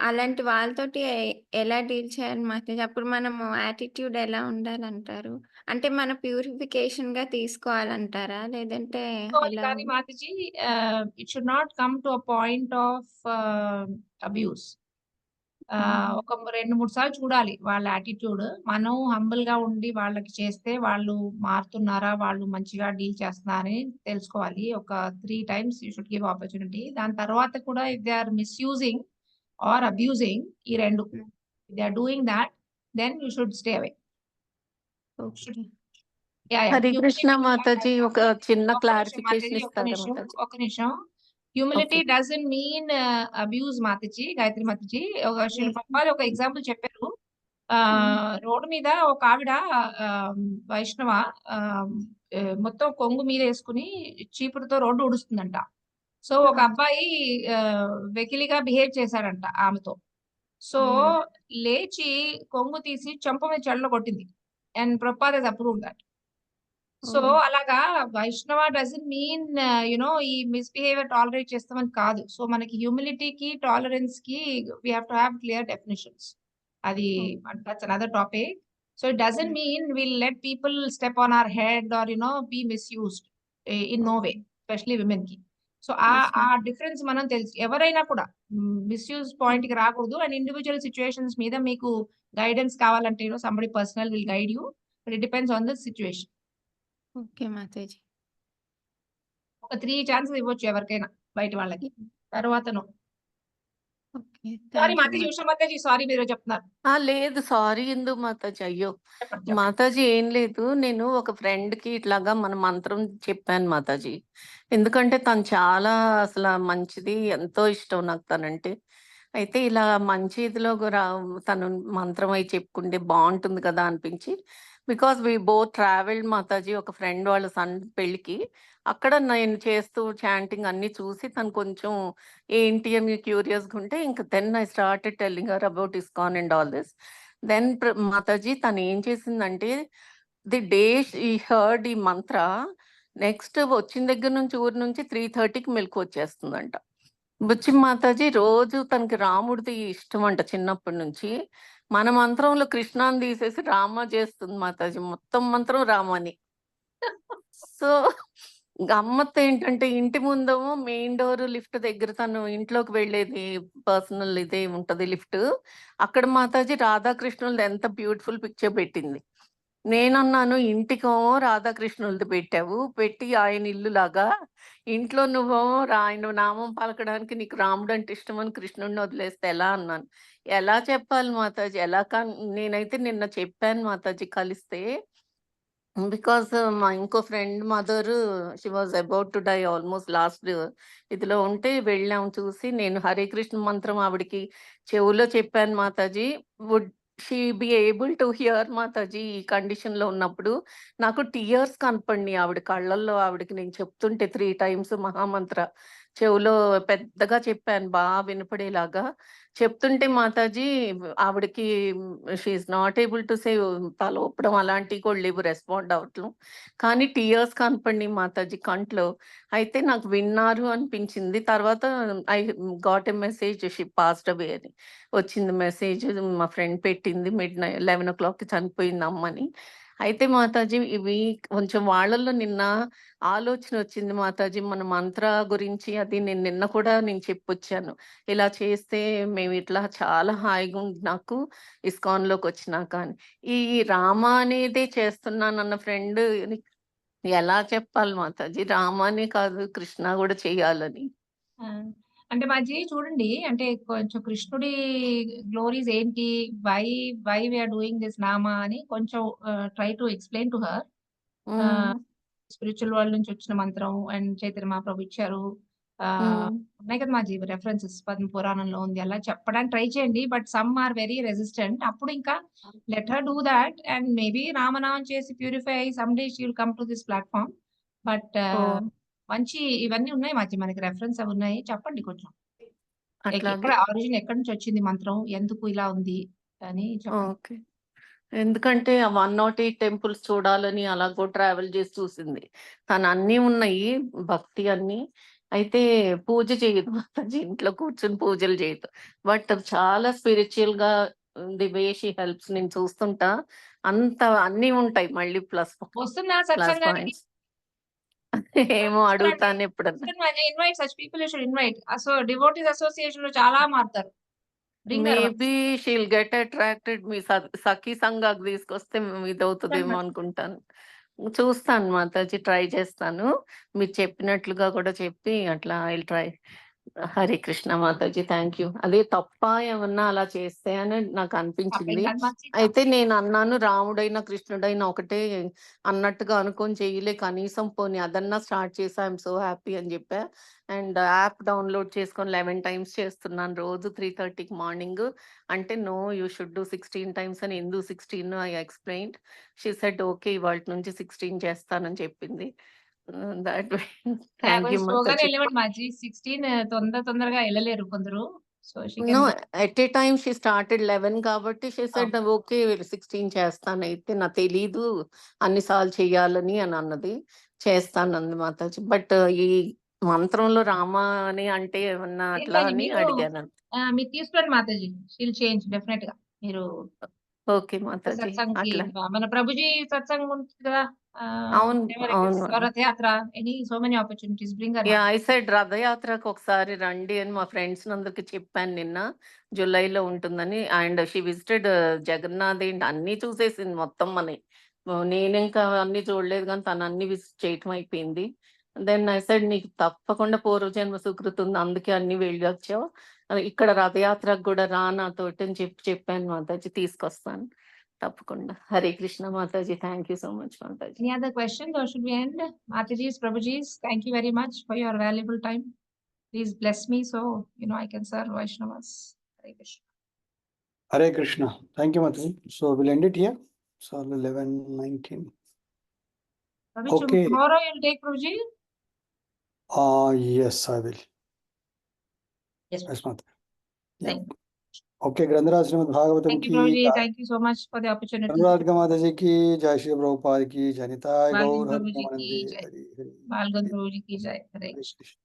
అలాంటి వాళ్ళతోటి ఎలా డీల్ చేయాలి మాతాజీ? అప్పుడు మనము యాటిట్యూడ్ ఎలా ఉండాలంటారు? అంటే మన ప్యూరిఫికేషన్‌గా తీసుకోవాలంటారా? లేదంటే ఎలా? కానీ Mataji it should not come to a point of abuse. ఒక 2-3 సార్లు చూడాలి వాళ్ళ యాటిట్యూడ్. మనం హంబుల్ గా ఉండి వాళ్ళకి చేస్తే వాళ్ళు మారుతున్నారా, వాళ్ళు మంచిగా డీల్ చేస్తున్నారని తెలుసుకోవాలి. ఒక 3 times you should give opportunity. దాని తర్వాత కూడా if they are misusing or abusing, ఈ 2 they are doing that, then you should stay away. Hare Krishna Mataji, ఒక చిన్న క్లారిఫికేషన్ ఇస్తారా నిమిషం, మాతాజీ? ఒక నిమిషం. Humility doesn't mean abuse Mataji, Gayatri Mataji. Srila Prabhupada ఒక ఎగ్జాంపుల్ చెప్పారు. రోడ్డు మీద ఒక ఆవిడ వైష్ణవ మొత్తం కొంగు మీద వేసుకుని చీపురుతో రోడ్డు ఉడుస్తుందంట. సో ఒక అబ్బాయి వెకిలిగా బిహేవ్ చేశాడంట ఆమెతో. సో లేచి కొంగు తీసి చెంప మీద చెడలో కొట్టింది. And Prabhupada has approved that. So అలాగా వైష్ణవ డజంట్ మీన్ యునో ఈ మిస్బిహేవియర్ టాలరేట్ చేస్తామని కాదు. సో మనకి హ్యూమిలిటీకి టాలరెన్స్ కి we have to have clear definitions. అది that's another topic. So it doesn't mean will let people step on our head or you know be misused in no way, especially women కి. So ఆ difference మనం తెలుసు. ఎవరైనా కూడా misuse point కి రాకూడదు. And individual situations మీద మీకు గైడెన్స్ కావాలంటే you know somebody personal will guide you, but it depends on the situation. Okay mataji. ఒక 3 ఛాన్సెస్ ఇవ్వచ్చు ఎవరికైనా బయట వాళ్ళకి. తర్వాతను okay. Sorry mataji, Usha mataji, sorry మీరు చెప్తున్నారు. లేదు, సారీ ఎందుకు మాతాజీ? అయ్యో చెప్పండి. మాతాజీ, ఏం లేదు. నేను ఒక ఫ్రెండ్ కి ఇట్లాగా మన మంత్రం చెప్పాను మాతాజీ. ఎందుకంటే తను చాలా అసలు మంచిది, ఎంతో ఇష్టం నాకు తనంటే. అయితే ఇలా మంచి ఇదిలో తను మంత్రం అయి చెప్పుకుంటే బాగుంటుంది కదా అనిపించి, because we both travelled Mataji, ఒక ఫ్రెండ్ వాళ్ళ సన్ పెళ్ళికి. అక్కడ నేను చేస్తూ చాంటింగ్ అన్ని చూసి తను కొంచెం ఏంటి అని క్యూరియస్గా ఉంటే, ఇంకా then I started telling her about ISKCON and all this. Then Mataji తను ఏం చేసిందంటే, ది డే ఈ హర్డ్ ఈ మంత్ర, నెక్స్ట్ వచ్చిన దగ్గర నుంచి ఊరి నుంచి 3:30కి మెలకు వచ్చేస్తుందంట. బుచ్చి మాతాజీ రోజు తనకి రాముడిది ఇష్టం అంట చిన్నప్పటి నుంచి. మన మంత్రంలో కృష్ణాన్ని తీసేసి రామ చేస్తుంది మాతాజీ, మొత్తం మంత్రం రామని. సో గమ్మత్తు ఏంటంటే, ఇంటి ముందేమో మెయిన్ డోర్ లిఫ్ట్ దగ్గర తను ఇంట్లోకి వెళ్ళేది పర్సనల్ ఇదే ఉంటది లిఫ్ట్. అక్కడ మాతాజీ రాధాకృష్ణులది ఎంత బ్యూటిఫుల్ పిక్చర్ పెట్టింది. నేనన్నాను, ఇంటికేమో రాధాకృష్ణులది పెట్టావు, పెట్టి ఆయన ఇల్లు లాగా, ఇంట్లో నువ్వేమో ఆయన నామం పలకడానికి నీకు రాముడు అంటే ఇష్టం అని కృష్ణుడిని వదిలేస్తే ఎలా అన్నాను. ఎలా చెప్పాలి మాతాజీ? నేనైతే నిన్న చెప్పాను మాతాజీ కలిస్తే. బికాస్ మా ఇంకో friend mother, she was about to die almost last ఇదిలో ఉంటే వెళ్ళాం చూసి. నేను హరే కృష్ణ మంత్రం ఆవిడకి చెవులో చెప్పాను Mataji. Would she be able to hear Mataji? ఈ కండిషన్ లో ఉన్నప్పుడు నాకు టీయర్స్ కనపడినాయి ఆవిడ కళ్ళల్లో. ఆవిడకి నేను చెప్తుంటే 3 times మహామంత్ర చెవులో పెద్దగా చెప్పాను, బాగా వినపడేలాగా చెప్తుంటే మాతాజీ ఆవిడకి she is not able to say, తల ఊపడం అలాంటివి కూడా లేవు, రెస్పాండ్ అవ్వట్లేదు. కానీ టీయర్స్ కనపడినాయి మాతాజీ కంట్లో. అయితే నాకు విన్నారు అనిపించింది. తర్వాత I got a message, she passed away అని వచ్చింది మెసేజ్. మా ఫ్రెండ్ పెట్టింది, midnight 11 o'clock చనిపోయింది అమ్మని. అయితే మాతాజీ ఇవి కొంచెం వాళ్ళల్లో నిన్న ఆలోచన వచ్చింది మాతాజీ, మన మంత్ర గురించి. అది నేను నిన్న కూడా నేను చెప్పొచ్చాను, ఇలా చేస్తే మేము ఇట్లా చాలా హాయిగా ఉంది నాకు ఇస్కాన్ లోకి వచ్చినాక అని. ఈ రామ అనేదే చేస్తున్నానన్న ఫ్రెండ్ ఎలా చెప్పాలి మాతాజీ? రామానే కాదు కృష్ణ కూడా చెయ్యాలని. అంటే మాజీ చూడండి, అంటే కొంచెం కృష్ణుడి గ్లోరీస్ ఏంటి, వై వీఆర్ డూయింగ్ దిస్ నామా అని కొంచెం try to explain to her. Spiritual world నుంచి వచ్చిన మంత్రం అండ్ చైతన్య మహాప్రభు ఇచ్చారు. ఉన్నాయి కదా మాజీ రెఫరెన్సెస్, పద్మ పురాణంలో ఉంది. అలా చెప్పడానికి ట్రై చేయండి. But some are very resistant. అప్పుడు ఇంకా let her do that and maybe రామనామం చేసి ప్యూరిఫై అయ్యి some day she will come to this platform. But మంచి ఇవన్నీ ఉన్నాయి మనకి రెఫరెన్స్ అవి ఉన్నాయి. చెప్పండి కొంచెం. ఎక్కడ అట్లాగే. ఆరిజిన్ ఎక్కడి నుంచి వచ్చింది మంత్రం? ఎందుకు ఇలా ఉంది అని చెప్పండి. ఓకే. ఎందుకంటే ఆ 108 టెంపుల్స్ చూడాలని అలా కూడా ట్రావెల్ చేసి చూసింది. తను అన్నీ ఉన్నాయి భక్తి అన్నీ. అయితే పూజ చేయదు మాతాజీ. ఇంట్లో కూర్చొని పూజలు చేయదు. బట్ చాలా స్పిరిచువల్‌గా ది వే షీ హెల్ప్స్ నేను చూస్తుంటా. అన్నీ ఉంటాయి మళ్ళీ వస్తుందా ప్లస్ సత్సంగానికి? పాయింట్స్. ఏమో అడుగుతాను ఎప్పుడన్నా. Invite such people you should invite. So devotees అసోసియేషన్‌లో చాలా మారుతారు. Bring her. Maybe she'll get attracted మీ సఖీ సంఘాకి తీసుకొస్తే ఇదవుతదేమో అనుకుంటాను. చూస్తాను మాతాజీ, ట్రై చేస్తాను. మీరు చెప్పినట్లుగా కూడా చెప్పి అట్లా I will try. Hare Krishna Mataji, thank you. అదే తప్ప ఏమన్నా అలా చేస్తే అని నాకు అనిపించింది. అయితే నేను అన్నాను, రాముడైనా కృష్ణుడైనా ఒకటే అన్నట్టుగా అనుకొని చేయలే, కనీసం పోనీ అదన్నా స్టార్ట్ చేసా. ఐఎమ్ సో హ్యాపీ అని చెప్పా. అండ్ యాప్ డౌన్లోడ్ చేసుకొని 11 టైమ్స్ చేస్తున్నాను రోజు 3:30కి మార్నింగ్. అంటే no you should do 16 times అని. ఎందుకు 16 I explained. She said okay ఇవాళ నుంచి 16 చేస్తానని చెప్పింది. దట్ వే థ్యాంక్ యూ స్లోగానే మాతాజీ. వెళ్ళివ్వండి మాజీ. 16 తొందరగా వెళ్ళలేరు కొందరు. So she no, can. At a time she started 11 కాబట్టి షీ సెడ్ ఓకే 16 చేస్తాను. అయితే నాకు తెలీదు అన్నిసార్లు చెయ్యాలని అని అన్నది. చేస్తానంది మాతాజీ. బట్ ఈ మంత్రంలో రామ అని అంటే ఏమన్నా అట్లా అని అడిగాను. మీరు తీసుకోండి మాతాజీ. షీల్ చేంజ్ డెఫినెట్ గా. మీరు ఓకే మాతాజీ. సత్సంగ్‌కి అట్లా మన ప్రభుజీ సత్సంగ్ ఉంటుంది కదా! అవును, అవును. Rathayatra so many opportunities bring her. I said రథయాత్రకు ఒకసారి రండి అని మా ఫ్రెండ్స్ అందరికి చెప్పాను నిన్న. జూలైలో ఉంటుందని. అండ్ షీ విజిటెడ్ జగన్నాథ్ ఏంటి అన్ని చూసేసింది మొత్తం నేను ఇంకా అన్ని చూడలేదు కానీ తను అన్ని విజిట్ చేయటం అయిపోయింది. దెన్ ఐ సెడ్ నీకు తప్పకుండా పూర్వజన్మ సుకృతి ఉంది, అందుకే అన్ని వెళ్ళొచ్చావు. ఇక్కడ రథయాత్రకు కూడా రా నాతోటి అని చెప్పాను మాతాజీ. తీసుకొస్తాను తప్పకుండా. Hare Krishna Mataji. Thank you so much Mataji. Any other questions or should we end? Mataji's, Prabhuji's, thank you very much for your valuable time. Please bless me so I can serve Vaishnavas. Hare Krishna. Hare Krishna. Thank you, Mataji. So we'll end it here. So 11:19. Prabhuji, Okay. tomorrow you'll take Prabhuji? Yes, I will. Yes. Yes, Mataji. Thank Yeah. Okay, Grandharaj Srimad Bhagavatam Thank you, ki Prabhuji. jai. Thank you so much for the opportunity. Grandharaj Mataji ki jai, Shri Prabhupada ki jai, Nitai Balgam Gaur Hari Prabhuji ki Namaste. jai. Hari Hari. Balgam Prabhuji ki jai. Hare Krishna. Hare Krishna.